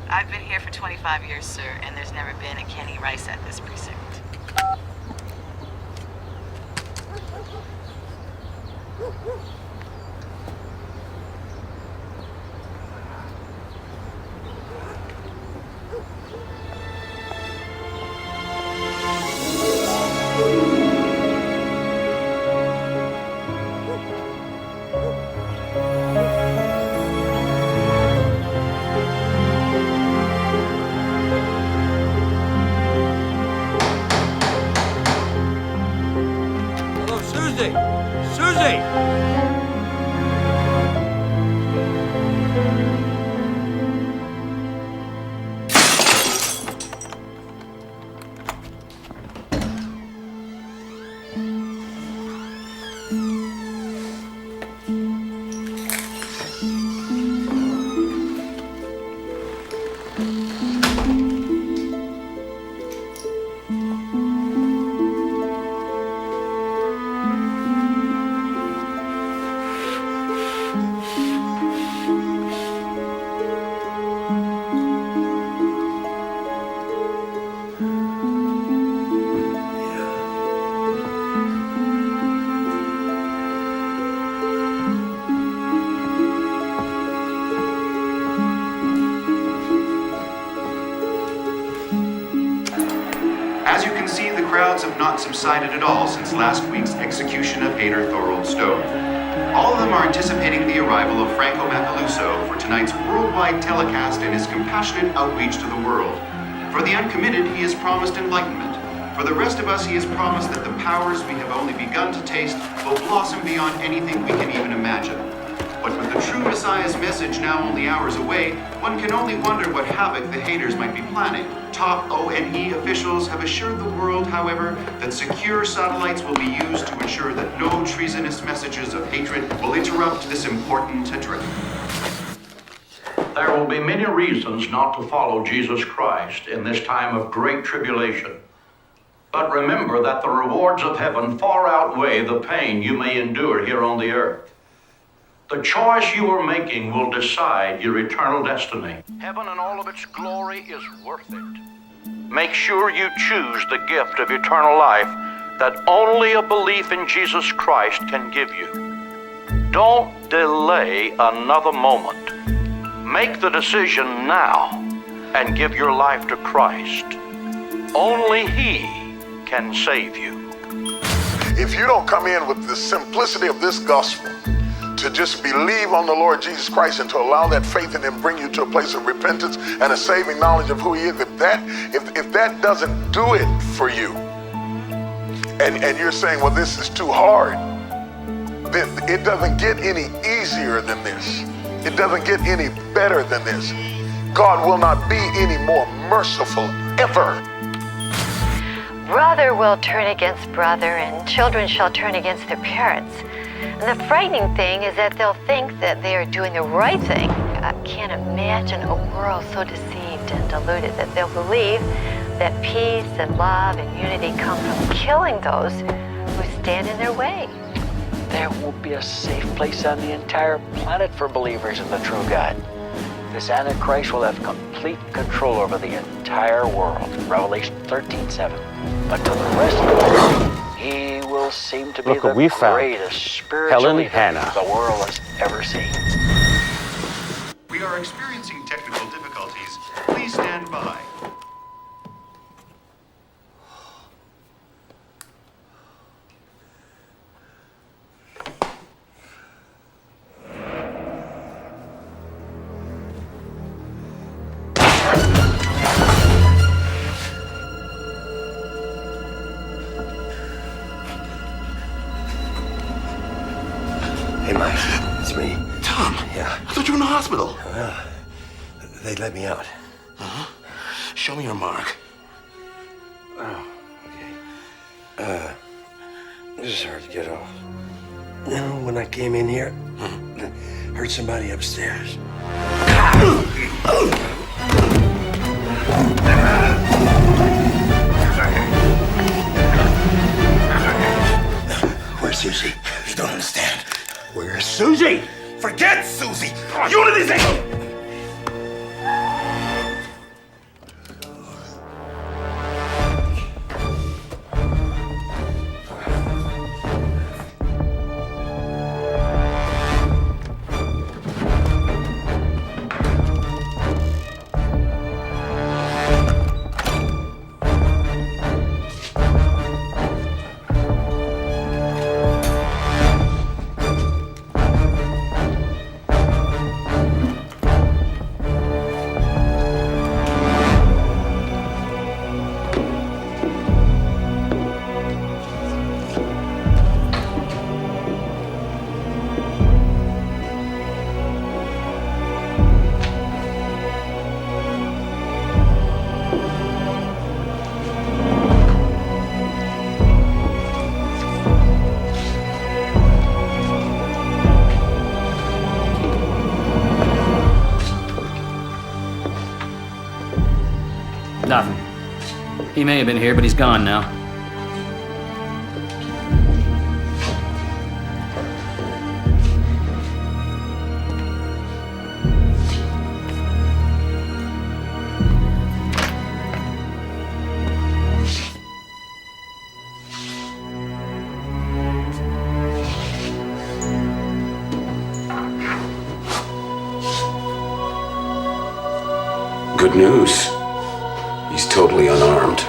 I've been here for 25 years, sir, and there's never been a Kenny Rice at this precinct. Hello, Susie! Susie! crowds have not subsided at all since last week's execution of hater Thorold Stone. All of them are anticipating the arrival of Franco Macaluso for tonight's worldwide telecast and his compassionate outreach to the world. For the uncommitted, he has promised enlightenment. For the rest of us, he has promised that the powers we have only begun to taste will blossom beyond anything we can even imagine. But with the true Messiah's message now only hours away, one can only wonder what havoc the haters might be planning. Top ONE officials have assured the world, however, that secure satellites will be used to ensure that no treasonous messages of hatred will interrupt this important address. There will be many reasons not to follow Jesus Christ in this time of great tribulation. But remember that the rewards of heaven far outweigh the pain you may endure here on the earth. The choice you are making will decide your eternal destiny. Heaven and all of its glory is worth it. Make sure you choose the gift of eternal life that only a belief in Jesus Christ can give you. Don't delay another moment. Make the decision now and give your life to Christ. Only He can save you. If you don't come in with the simplicity of this gospel, to just believe on the Lord Jesus Christ and to allow that faith in Him bring you to a place of repentance and a saving knowledge of who He is, if that doesn't do it for you, and you're saying, well, this is too hard, then it doesn't get any easier than this. It doesn't get any better than this. God will not be any more merciful ever. Brother will turn against brother, and children shall turn against their parents. And the frightening thing is that they'll think that they are doing the right thing. I can't imagine a world so deceived and deluded that they'll believe that peace and love and unity come from killing those who stand in their way. There won't be a safe place on the entire planet for believers in the true God. This Antichrist will have complete control over the entire world. Revelation 13:7. But to the rest of the world, he will seem to be Look the what we found. greatest spiritual Helen leader Hanna. the world has ever seen. We are experiencing technical difficulties. Please stand by. Hey, Mike, it's me. Tom. Yeah. I thought you were in the hospital. Well, they let me out. Uh-huh. Show me your mark. Oh, okay. This is hard to get off. You know, when I came in here, heard somebody upstairs. Where's Susie? You don't understand. Where's Susie? Forget Susie! Unity's in! Nothing. He may have been here, but he's gone now. Good news. He's totally unarmed.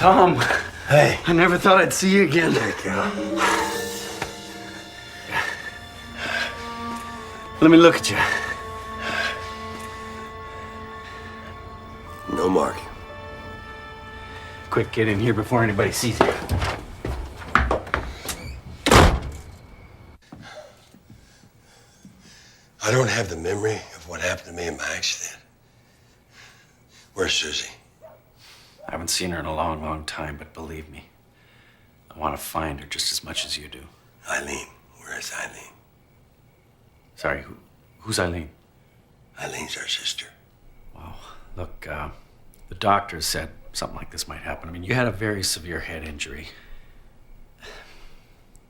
Tom. Hey. I never thought I'd see you again. There you go. Let me look at you. No mark. Quick, get in here before anybody sees you. I don't have the memory of what happened to me in my accident. Where's Susie? I haven't seen her in a long, long time, but believe me, I want to find her just as much as you do. Eileen. Where is Eileen? Sorry, who's Eileen? Eileen's our sister. Well, look, the doctor said something like this might happen. I mean, you had a very severe head injury.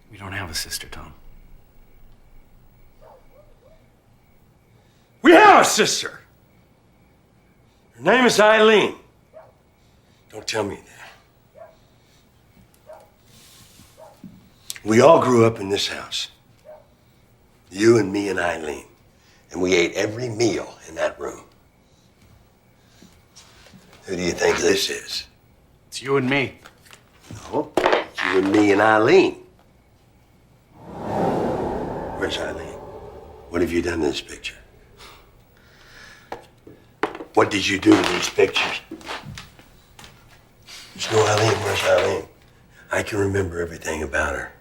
We don't have a sister, Tom. We have a sister! Her name is Eileen. Don't tell me that. We all grew up in this house. You and me and Eileen. And we ate every meal in that room. Who do you think this is? It's you and me. No, it's you and me and Eileen. Where's Eileen? What have you done to this picture? What did you do to these pictures? There's no Eileen. Where's Eileen? I can remember everything about her.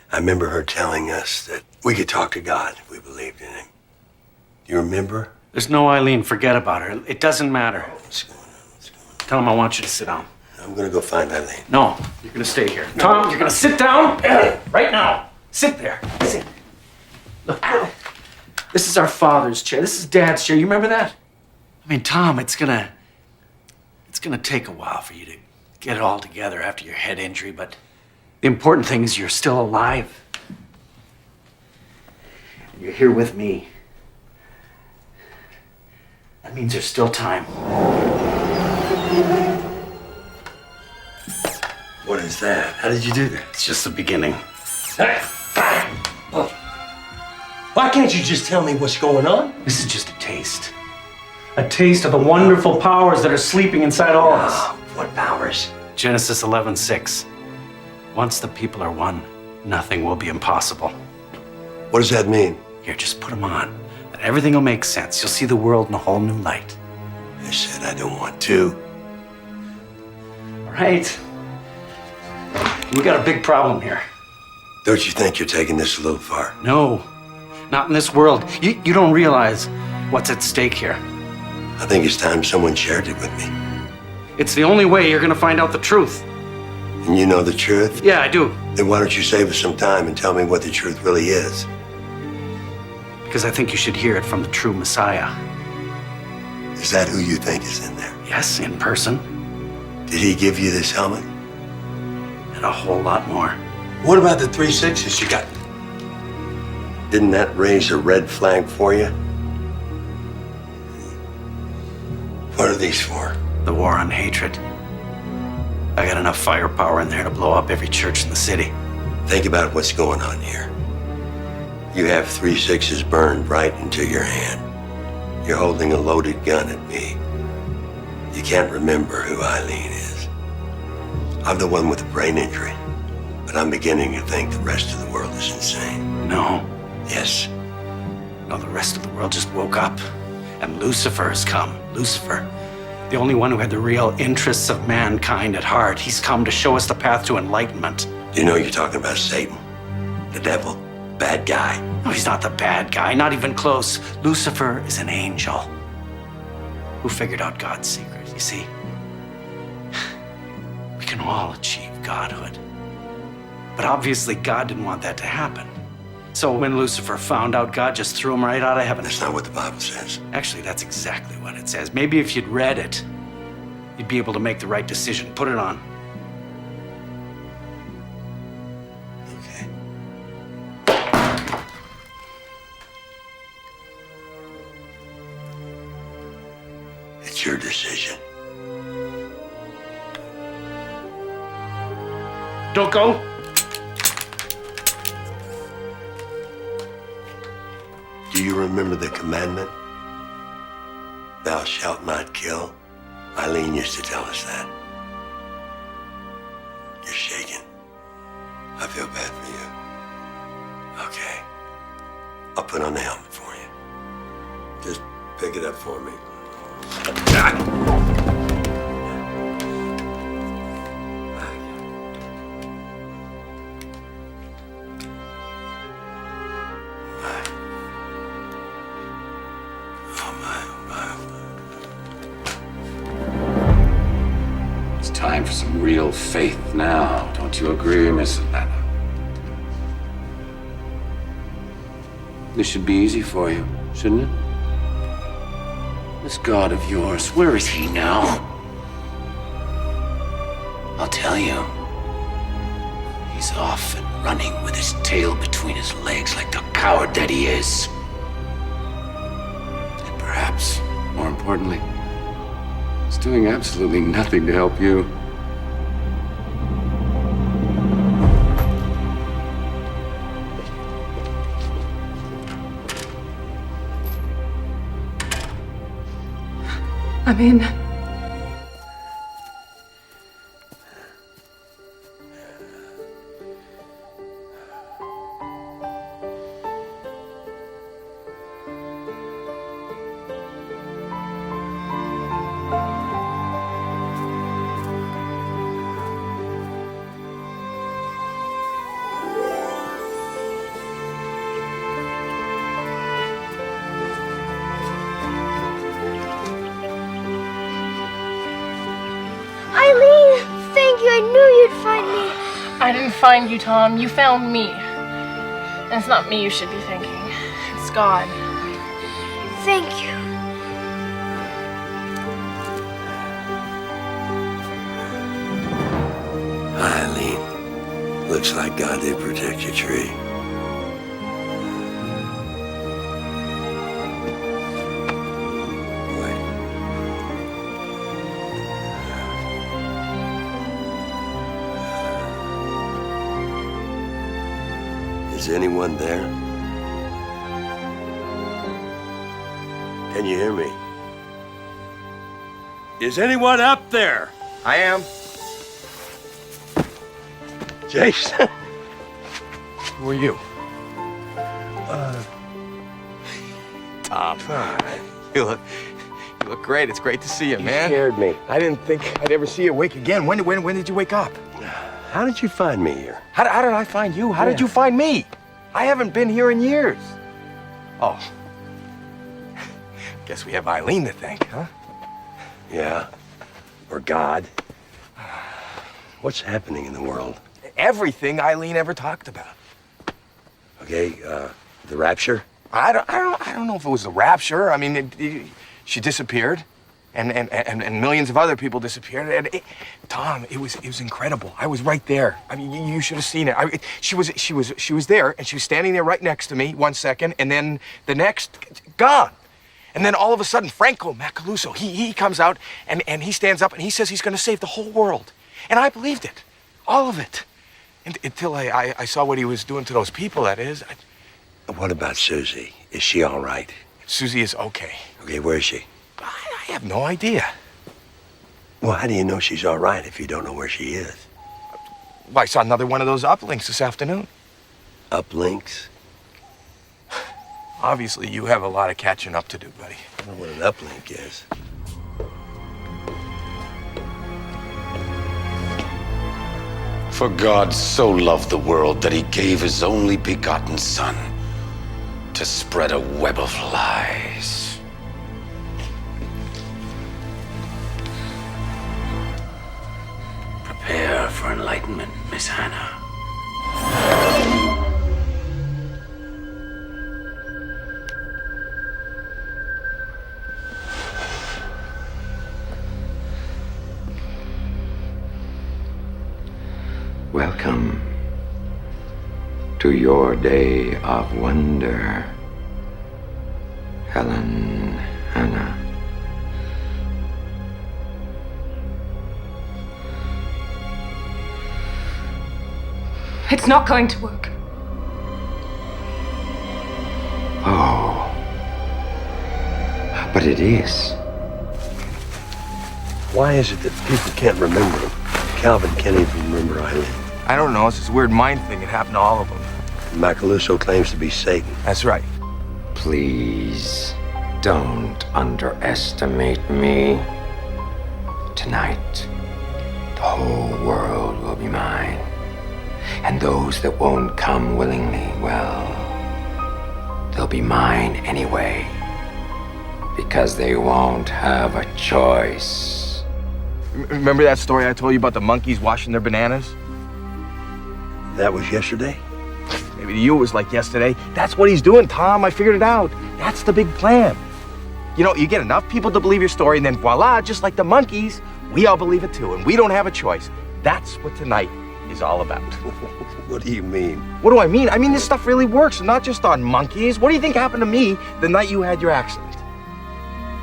I remember her telling us that we could talk to God if we believed in him. Do you remember? There's no Eileen. Forget about her. It doesn't matter. What's going on? What's going on? Tell him I want you to sit down. I'm gonna go find Eileen. No, you're gonna stay here. Tom, you're gonna sit down right now. Sit there. Sit. Look, this is our father's chair. This is Dad's chair. You remember that? I mean, Tom, it's gonna take a while for you to get it all together after your head injury, but the important thing is you're still alive. And you're here with me. That means there's still time. What is that? How did you do that? It's just the beginning. Why can't you just tell me what's going on? This is just a taste. A taste of the wonderful powers that are sleeping inside all of us. What powers? Genesis 11:6. Once the people are one, nothing will be impossible. What does that mean? Here, just put them on. And everything will make sense. You'll see the world in a whole new light. I said I don't want to. All right. We got a big problem here. Don't you think you're taking this a little far? No, not in this world. You don't realize what's at stake here. I think it's time someone shared it with me. It's the only way you're gonna find out the truth. And you know the truth? Yeah, I do. Then why don't you save us some time and tell me what the truth really is? Because I think you should hear it from the true Messiah. Is that who you think is in there? Yes, in person. Did he give you this helmet? And a whole lot more. What about the 3 6s you got? Didn't that raise a red flag for you? What are these for? The war on hatred. I got enough firepower in there to blow up every church in the city. Think about what's going on here. You have 3 6s burned right into your hand. You're holding a loaded gun at me. You can't remember who Eileen is. I'm the one with the brain injury, but I'm beginning to think the rest of the world is insane. No. Yes. No, the rest of the world just woke up. And Lucifer has come. Lucifer, the only one who had the real interests of mankind at heart. He's come to show us the path to enlightenment. Do you know you're talking about Satan? The devil? Bad guy? No, he's not the bad guy, not even close. Lucifer is an angel who figured out God's secret, you see? We can all achieve godhood. But obviously God didn't want that to happen. So when Lucifer found out, God just threw him right out of heaven. That's not what the Bible says. Actually, that's exactly what it says. Maybe if you'd read it, you'd be able to make the right decision. Put it on. Okay. It's your decision. Don't go. Do you remember the commandment? Thou shalt not kill? Eileen used to tell us that. feel bad for you. Okay. I'll put on the helmet for you. Just pick it up for me. It's time for some real faith now. Don't you agree, Miss Alana? This should be easy for you, shouldn't it? This God of yours, where is he now? I'll tell you. He's off and running with his tail between his legs like the coward that he is. And perhaps, more importantly, he's doing absolutely nothing to help you. I'm in. Eileen, thank you. I knew you'd find me. I didn't find you, Tom. You found me. And it's not me you should be thanking. It's God. Thank you. Eileen, looks like God did protect your tree. Is anyone there? Can you hear me? Is anyone up there? I am. Jason. Who are you? Tom. You look great. It's great to see you, man. You scared me. I didn't think I'd ever see you awake again. When did you wake up? How did you find me here? How did I find you? How did you find me? I haven't been here in years. Oh. Guess we have Eileen to thank, huh? Yeah. Or God. What's happening in the world? Everything Eileen ever talked about. Okay, the rapture? I don't know if it was the rapture. I mean, she disappeared, and millions of other people disappeared. And Tom, it was incredible. I was right there. I mean, you should have seen it. She was there, and she was standing there right next to me 1 second, and then the next, gone. And then all of a sudden, Franco Macaluso, he comes out, and he stands up, and he says he's going to save the whole world. And I believed it, all of it, until I saw what he was doing to those people. That is. What about Susie? Is she all right? Susie is okay. Okay, where is she? I have no idea. Well, how do you know she's all right if you don't know where she is? Well, I saw another one of those uplinks this afternoon. Uplinks? Obviously, you have a lot of catching up to do, buddy. I don't know what an uplink is. For God so loved the world that he gave his only begotten Son to spread a web of lies. Prepare for enlightenment, Miss Hannah. Welcome to your day of wonder, Helen Hannah. It's not going to work. Oh, but it is. Why is it that people can't remember him? Calvin can't even remember Eileen. I don't know. It's this weird mind thing. It happened to all of them. Macaluso claims to be Satan. That's right. Please don't underestimate me. Tonight, the whole world will be mine. And those that won't come willingly, well, they'll be mine anyway. Because they won't have a choice. Remember that story I told you about the monkeys washing their bananas? That was yesterday? Maybe to you it was like yesterday. That's what he's doing, Tom. I figured it out. That's the big plan. You know, you get enough people to believe your story, and then voila, just like the monkeys, we all believe it too, and we don't have a choice. That's what tonight is all about. What do you mean? What do I mean? I mean, this stuff really works, not just on monkeys. What do you think happened to me the night you had your accident?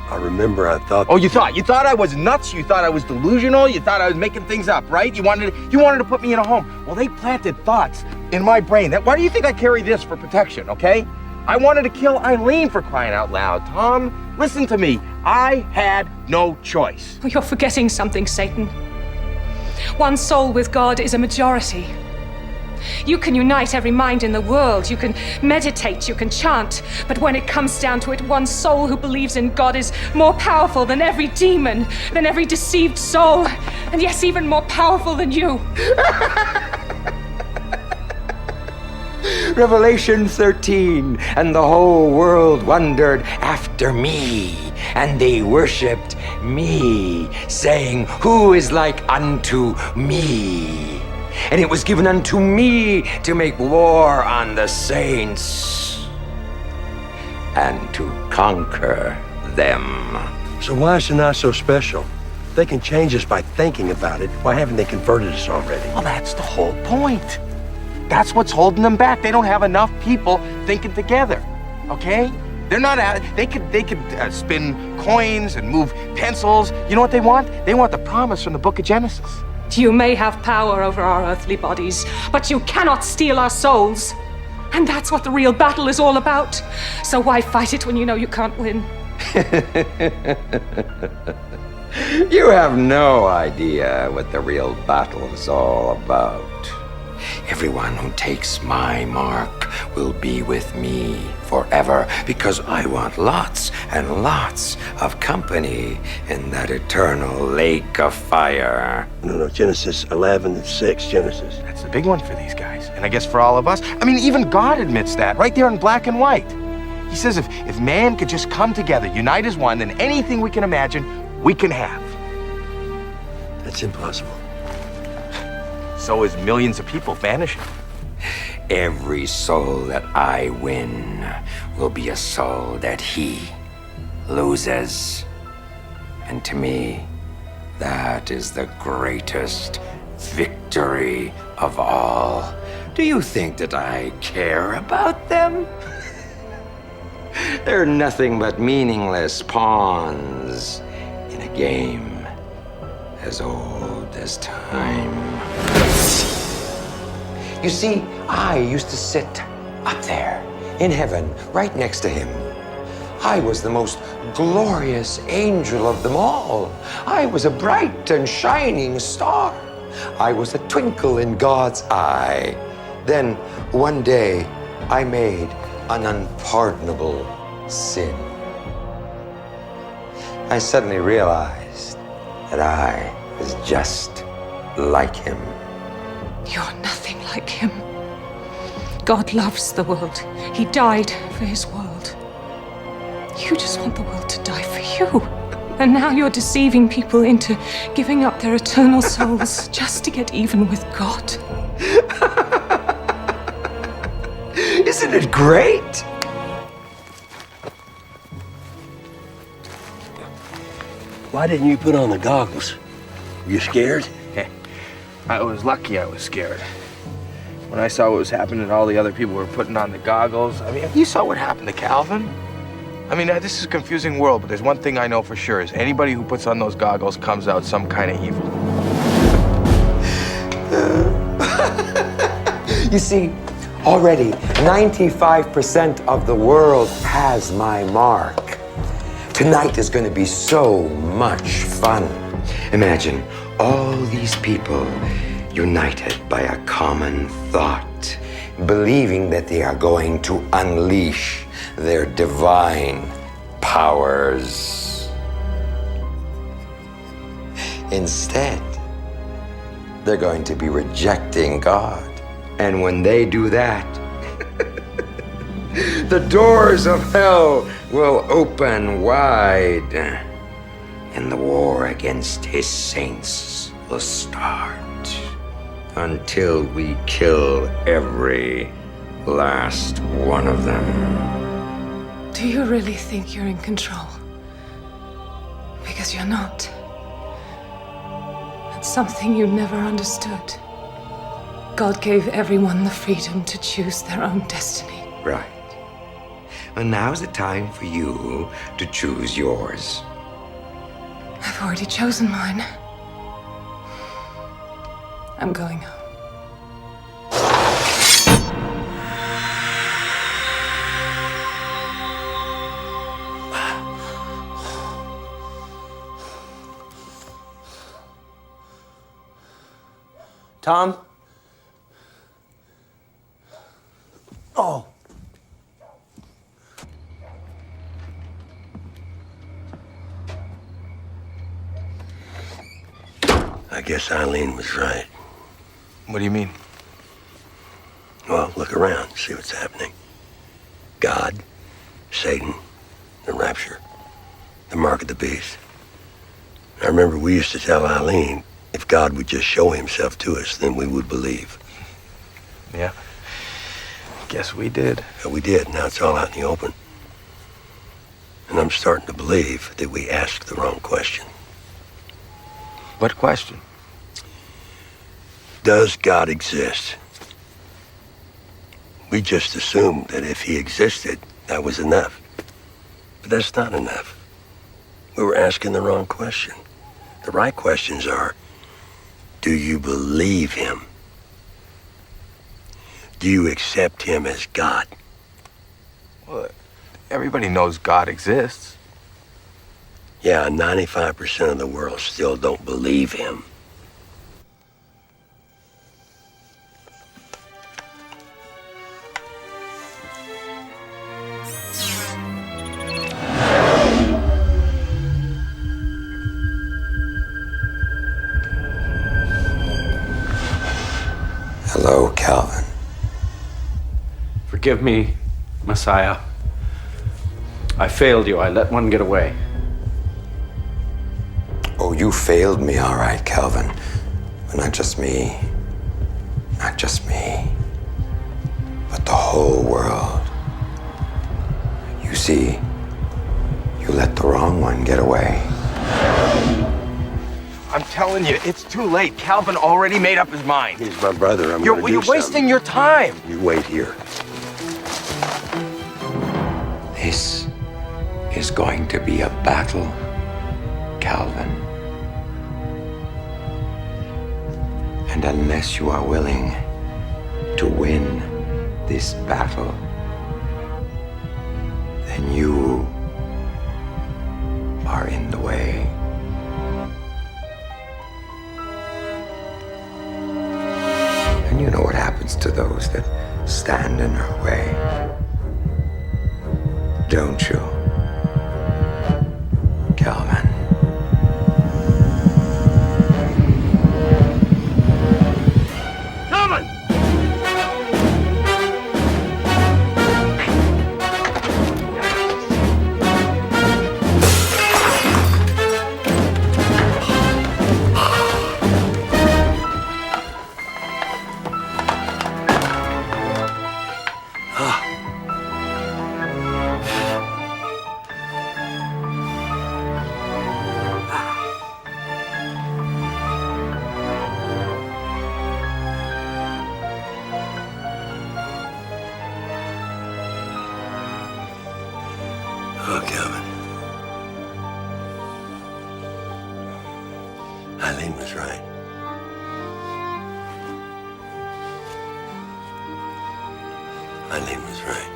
I remember I thought... Oh, you thought I was nuts? You thought I was delusional? You thought I was making things up, right? You wanted to put me in a home. Well, they planted thoughts in my brain. Why do you think I carry this for protection, okay? I wanted to kill Eileen, for crying out loud. Tom, listen to me. I had no choice. You're forgetting something, Satan. One soul with God is a majority. You can unite every mind in the world, you can meditate, you can chant, but when it comes down to it, one soul who believes in God is more powerful than every demon, than every deceived soul, and yes, even more powerful than you. Revelation 13, and the whole world wondered after me, and they worshipped me, saying, "Who is like unto me?" And it was given unto me to make war on the saints and to conquer them. So why is tonight so special? They can change us by thinking about it. Why haven't they converted us already? Well, that's the whole point. That's what's holding them back. They don't have enough people thinking together, okay? They're not they could spin coins and move pencils. You know what they want? They want the promise from the book of Genesis. You may have power over our earthly bodies, but you cannot steal our souls. And that's what the real battle is all about. So why fight it when you know you can't win? You have no idea what the real battle is all about. Everyone who takes my mark will be with me forever, because I want lots and lots of company in that eternal lake of fire. No, Genesis 11:6, Genesis. That's the big one for these guys, and I guess for all of us. I mean, even God admits that, right there in black and white. He says if man could just come together, unite as one, then anything we can imagine, we can have. That's impossible. So is millions of people vanishing. Every soul that I win will be a soul that he loses. And to me, that is the greatest victory of all. Do you think that I care about them? They're nothing but meaningless pawns in a game as old as time. You see, I used to sit up there in heaven, right next to him. I was the most glorious angel of them all. I was a bright and shining star. I was a twinkle in God's eye. Then, one day, I made an unpardonable sin. I suddenly realized that I was just like him. You're nothing like him. God loves the world. He died for his world. You just want the world to die for you. And now you're deceiving people into giving up their eternal souls just to get even with God. Isn't it great? Why didn't you put on the goggles? Were you scared? I was lucky I was scared. When I saw what was happening, all the other people were putting on the goggles. I mean, you saw what happened to Calvin. I mean, this is a confusing world, but there's one thing I know for sure is anybody who puts on those goggles comes out some kind of evil. You see, already 95% of the world has my mark. Tonight is going to be so much fun. Imagine all these people united by a common thought, believing that they are going to unleash their divine powers. Instead, they're going to be rejecting God. And when they do that, the doors of hell will open wide, and the war against his saints will start until we kill every last one of them. Do you really think you're in control? Because you're not. It's something you never understood. God gave everyone the freedom to choose their own destiny. Right. And now's the time for you to choose yours. I've already chosen mine. I'm going home. Tom? Oh. I guess Eileen was right. What do you mean? Well, look around, see what's happening. God, Satan, the rapture, the mark of the beast. I remember we used to tell Eileen, if God would just show himself to us, then we would believe. Yeah. Guess we did. Yeah, we did. Now it's all out in the open. And I'm starting to believe that we asked the wrong question. What question? Does God exist? We just assumed that if he existed, that was enough. But that's not enough. We were asking the wrong question. The right questions are, do you believe him? Do you accept him as God? Well, everybody knows God exists. Yeah, 95% of the world still don't believe him. Hello, Calvin. Forgive me, Messiah. I failed you. I let one get away. Oh, you failed me, all right, Calvin. But not just me. Not just me. But the whole world. You see, you let the wrong one get away. I'm telling you, it's too late. Calvin already made up his mind. He's my brother. I'm You're gonna do wasting something. your time. You wait here. This is going to be a battle, Calvin. And unless you are willing to win this battle, then you are in the way. And you know what happens to those that stand in our way, don't you, Calvin? Calvin! Oh, Calvin. Eileen was right. Eileen was right.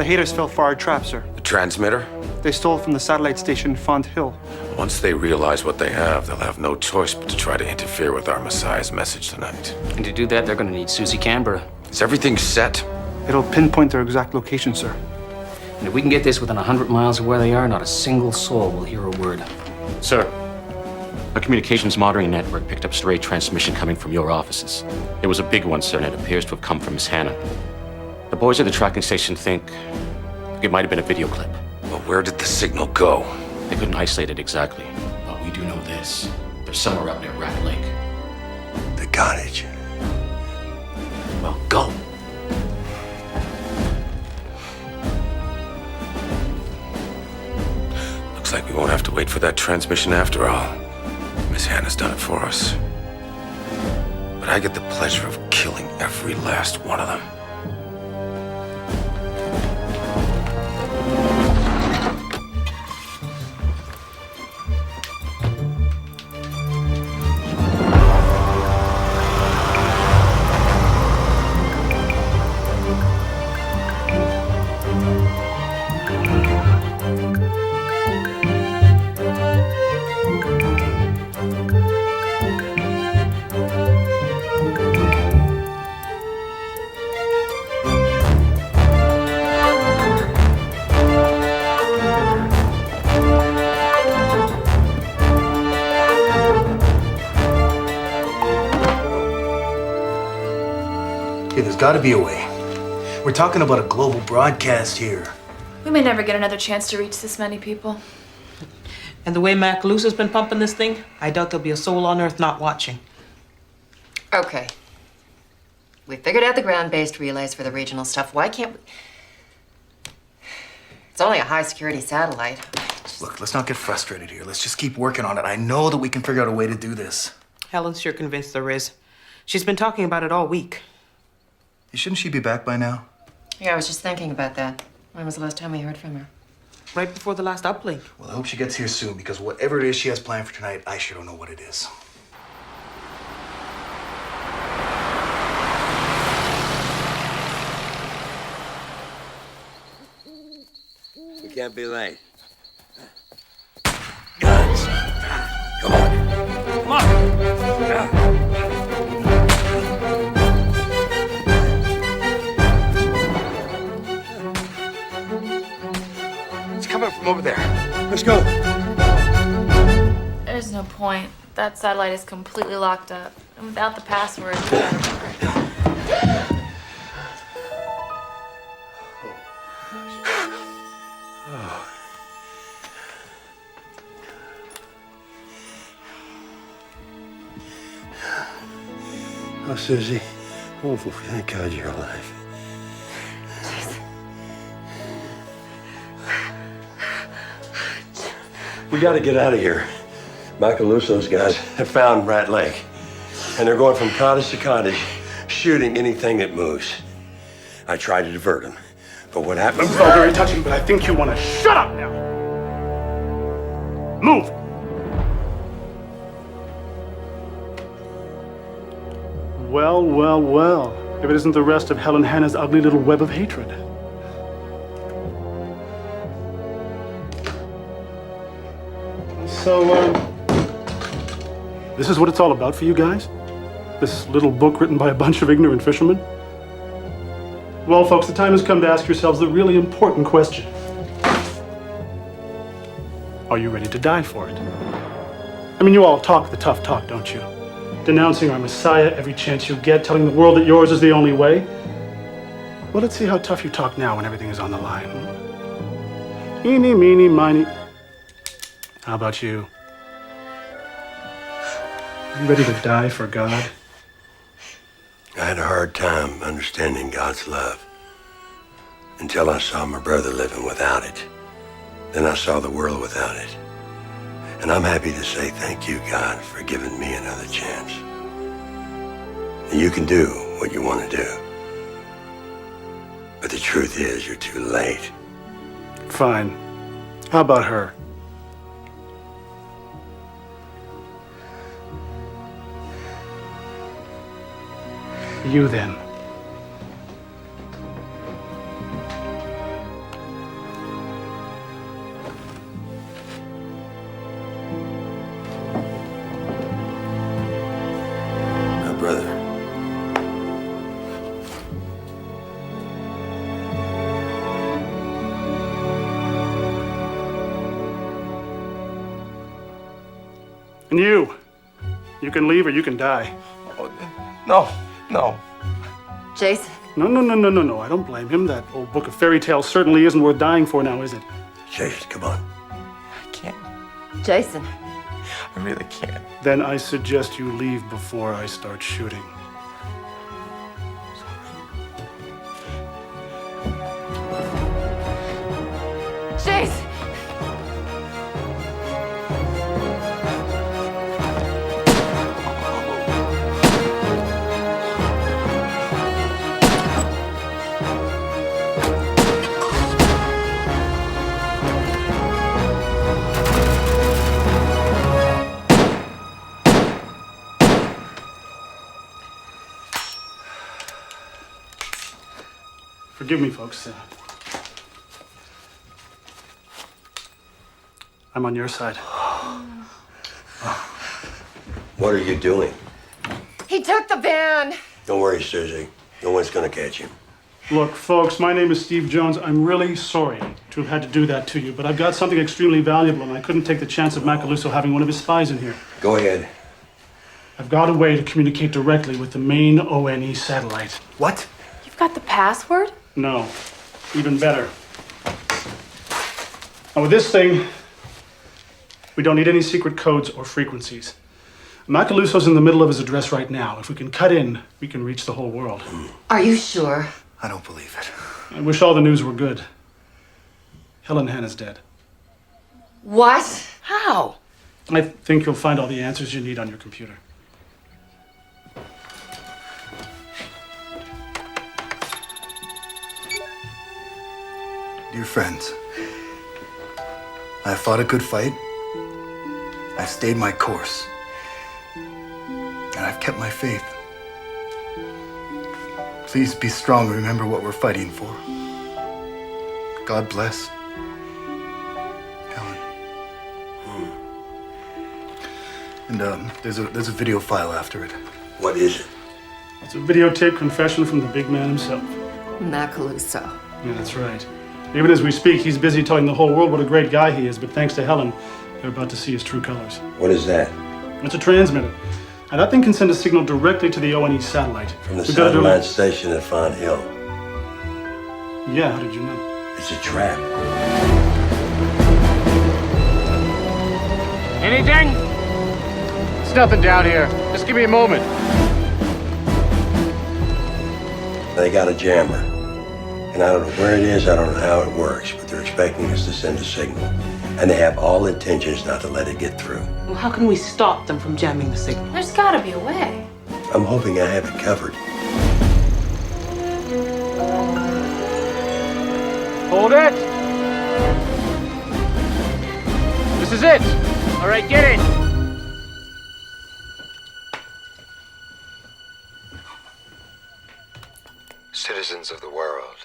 The haters fell for our trap, sir. The transmitter? They stole from the satellite station Font Hill. Once they realize what they have, they'll have no choice but to try to interfere with our Messiah's message tonight. And to do that, they're going to need Susie Canberra. Is everything set? It'll pinpoint their exact location, sir. And if we can get this within 100 miles of where they are, not a single soul will hear a word. Sir, a communications monitoring network picked up stray transmission coming from your offices. It was a big one, sir, and it appears to have come from Miss Hannah. The boys at the tracking station think it might have been a video clip. But where did the signal go? They couldn't isolate it exactly, but we do know this. They're somewhere up near Rat Lake. The cottage. Well, go. Looks like we won't have to wait for that transmission after all. Miss Hannah's done it for us. But I get the pleasure of killing every last one of them. There's got to be a way. We're talking about a global broadcast here. We may never get another chance to reach this many people. And the way Macalusa's been pumping this thing, I doubt there'll be a soul on Earth not watching. Okay. We figured out the ground-based relays for the regional stuff. Why can't we... It's only a high-security satellite. Look, let's not get frustrated here. Let's just keep working on it. I know that we can figure out a way to do this. Helen's sure convinced there is. She's been talking about it all week. Shouldn't she be back by now? Yeah, I was just thinking about that. When was the last time we heard from her? Right before the last uplink. Well, I hope she gets here soon, because whatever it is she has planned for tonight, I sure don't know what it is. We can't be late. Guns. Come on. Come on. Coming from over there. Let's go. There's no point. That satellite is completely locked up. And without the password, Oh, Susie. Oh, thank God you're alive. We got to get out of here. Macaluso's guys have found Rat Lake, and they're going from cottage to cottage, shooting anything that moves. I tried to divert them, but what happened? This is all very touching, but I think you want to shut up now. Move. Well, well, well. If it isn't the rest of Helen Hannah's ugly little web of hatred. So, this is what it's all about for you guys? This little book written by a bunch of ignorant fishermen? Well, folks, the time has come to ask yourselves the really important question. Are you ready to die for it? I mean, you all talk the tough talk, don't you? Denouncing our Messiah every chance you get, telling the world that yours is the only way. Well, let's see how tough you talk now when everything is on the line. Eeny, meeny, miny. How about you? You ready to die for God? I had a hard time understanding God's love until I saw my brother living without it. Then I saw the world without it. And I'm happy to say thank you, God, for giving me another chance. You can do what you want to do. But the truth is, you're too late. Fine. How about her? You then. And you can leave or you can die. No. Jason. No. I don't blame him. That old book of fairy tales certainly isn't worth dying for now, is it? Jason, come on. I can't. Jason. I really can't. Then I suggest you leave before I start shooting. Jason! Forgive me, folks. I'm on your side. What are you doing? He took the van! Don't worry, Susie. No one's gonna catch him. Look, folks, my name is Steve Jones. I'm really sorry to have had to do that to you, but I've got something extremely valuable, and I couldn't take the chance of Macaluso having one of his spies in here. Go ahead. I've got a way to communicate directly with the main ONE satellite. What? You've got the password? No. Even better. Now, with this thing, we don't need any secret codes or frequencies. Macaluso's in the middle of his address right now. If we can cut in, we can reach the whole world. Are you sure? I don't believe it. I wish all the news were good. Helen Hanna's dead. What? How? I think you'll find all the answers you need on your computer. Dear friends, I have fought a good fight. I've stayed my course. And I've kept my faith. Please be strong and remember what we're fighting for. God bless. Helen. And there's a video file after it. What is it? It's a videotape confession from the big man himself. Macaluso. Yeah, that's right. Even as we speak, he's busy telling the whole world what a great guy he is, but thanks to Helen, they're about to see his true colors. What is that? It's a transmitter. And that thing can send a signal directly to the ONE satellite. From the satellite station at Font Hill. Yeah, how did you know? It's a trap. Anything? It's nothing down here. Just give me a moment. They got a jammer. And I don't know where it is, I don't know how it works, but they're expecting us to send a signal. And they have all intentions not to let it get through. Well, how can we stop them from jamming the signal? There's gotta be a way. I'm hoping I have it covered. Hold it. This is it. All right, get it. Citizens of the world,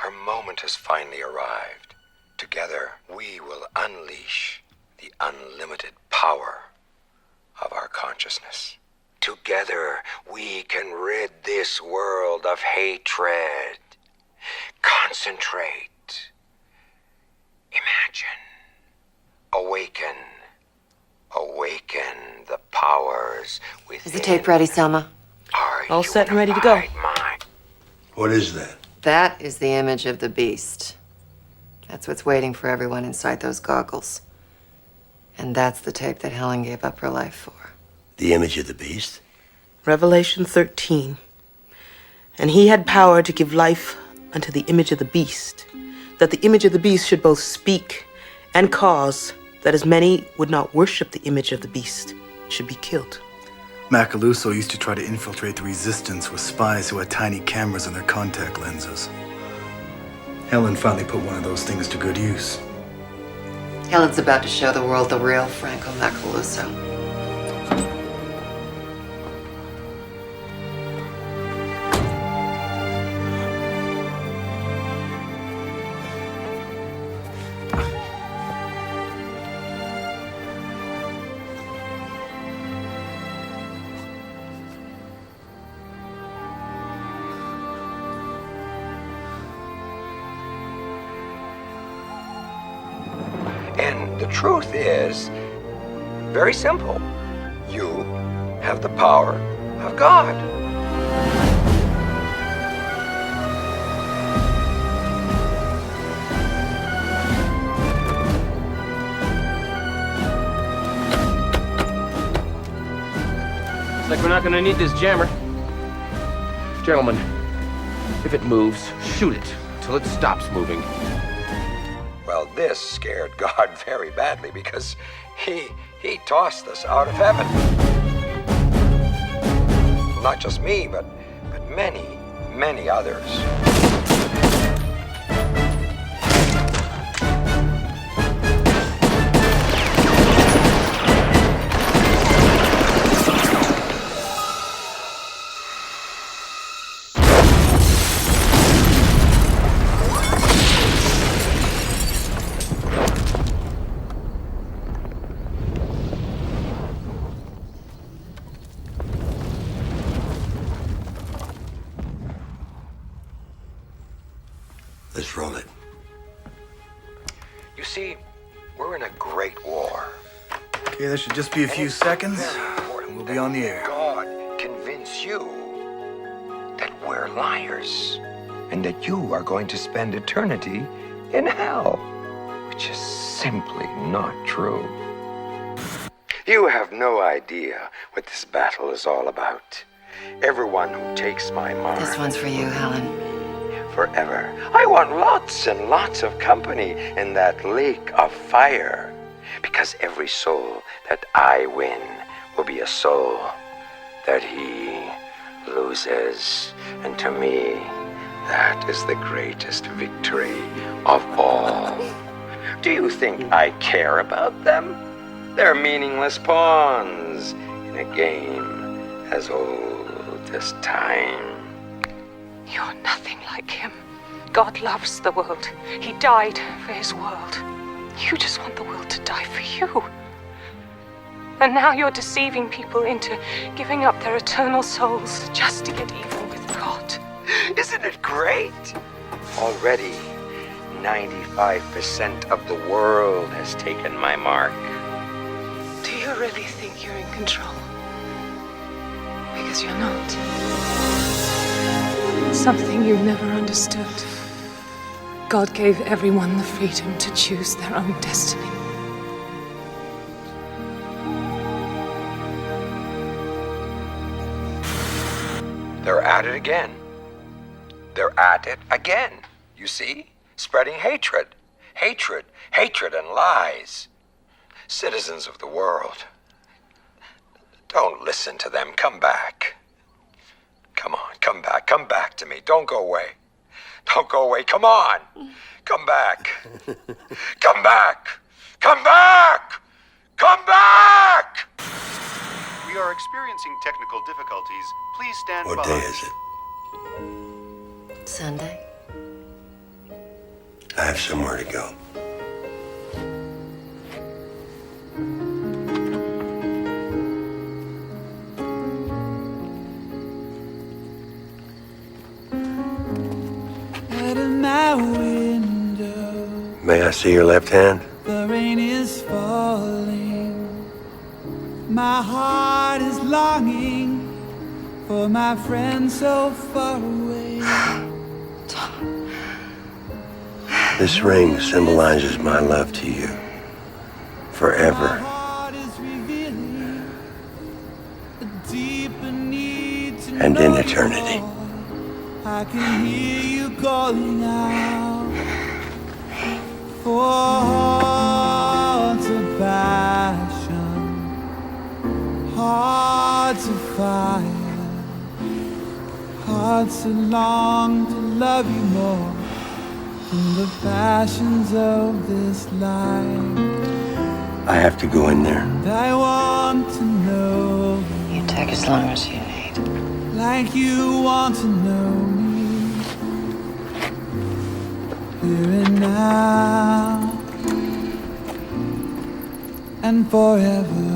our moment has finally arrived. Together, we will unleash the unlimited power of our consciousness. Together, we can rid this world of hatred. Concentrate. Imagine. Awaken. Awaken the powers within. Is the tape ready, Selma? All set and ready to go. What is that? That is the image of the beast. That's what's waiting for everyone inside those goggles. And that's the tape that Helen gave up her life for. The image of the beast? Revelation 13. And he had power to give life unto the image of the beast, that the image of the beast should both speak and cause that as many would not worship the image of the beast should be killed. Macaluso used to try to infiltrate the resistance with spies who had tiny cameras in their contact lenses. Helen finally put one of those things to good use. Helen's about to show the world the real Franco Macaluso. And the truth is very simple. You have the power of God. Looks like we're not gonna need this jammer. Gentlemen, if it moves, shoot it till it stops moving. Well, this scared God very badly because he tossed us out of heaven. Not just me, but many, many others. Let's roll it. You see, we're in a great war. Okay, there should just be a few seconds, and we'll be on the air. God convince you that we're liars and that you are going to spend eternity in hell, which is simply not true. You have no idea what this battle is all about. Everyone who takes my mark. This one's for you, Helen. Forever. I want lots and lots of company in that lake of fire. Because every soul that I win will be a soul that he loses. And to me, that is the greatest victory of all. Do you think I care about them? They're meaningless pawns in a game as old as time. You're nothing like him. God loves the world. He died for his world. You just want the world to die for you. And now you're deceiving people into giving up their eternal souls just to get even with God. Isn't it great? Already, 95% of the world has taken my mark. Do you really think you're in control? Because you're not. Something you never understood. God gave everyone the freedom to choose their own destiny. They're at it again. They're at it again. You see? Spreading hatred. Hatred. Hatred and lies. Citizens of the world. Don't listen to them. Come back. Come on, come back. Come back to me. Don't go away. Don't go away. Come on. Come back. Come back. Come back. Come back. We are experiencing technical difficulties. Please stand by. What day is it? Sunday. I have somewhere to go. May I see your left hand? The rain is falling. My heart is longing for my friend so far away. This ring symbolizes my love to you. Forever. And in eternity. I can hear you calling out for hearts of passion, hearts of fire, hearts that long to love you more than the passions of this life. I have to go in there. And I want to know you take as long as you need, like you want to know me. Here and now, and forever.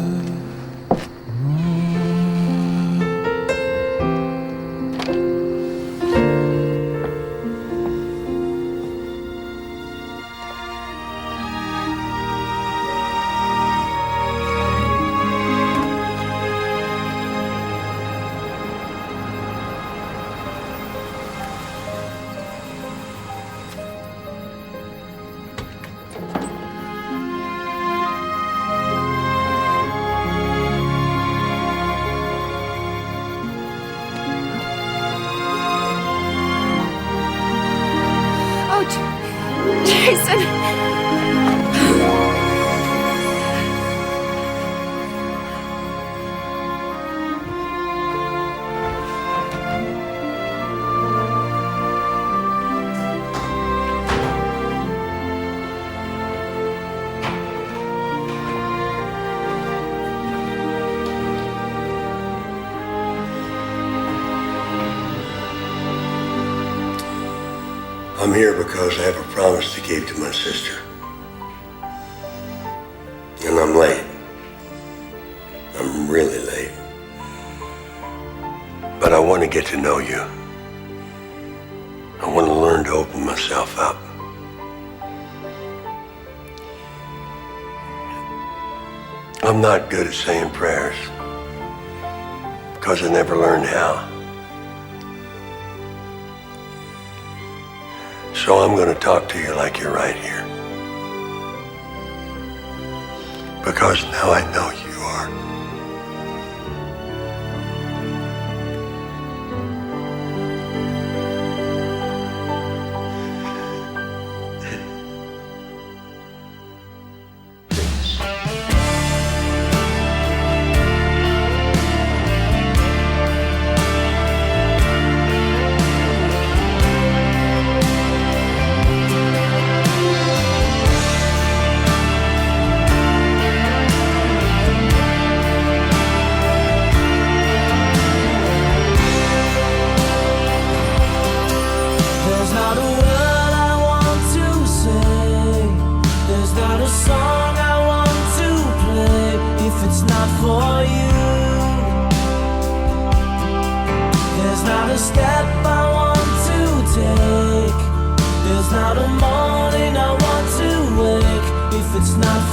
I'm here because I have a promise to keep to my sister. And I'm late. I'm really late. But I want to get to know you. I want to learn to open myself up. I'm not good at saying prayers because I never learned how. So I'm going to talk to you like you're right here. Because now I know you are.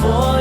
For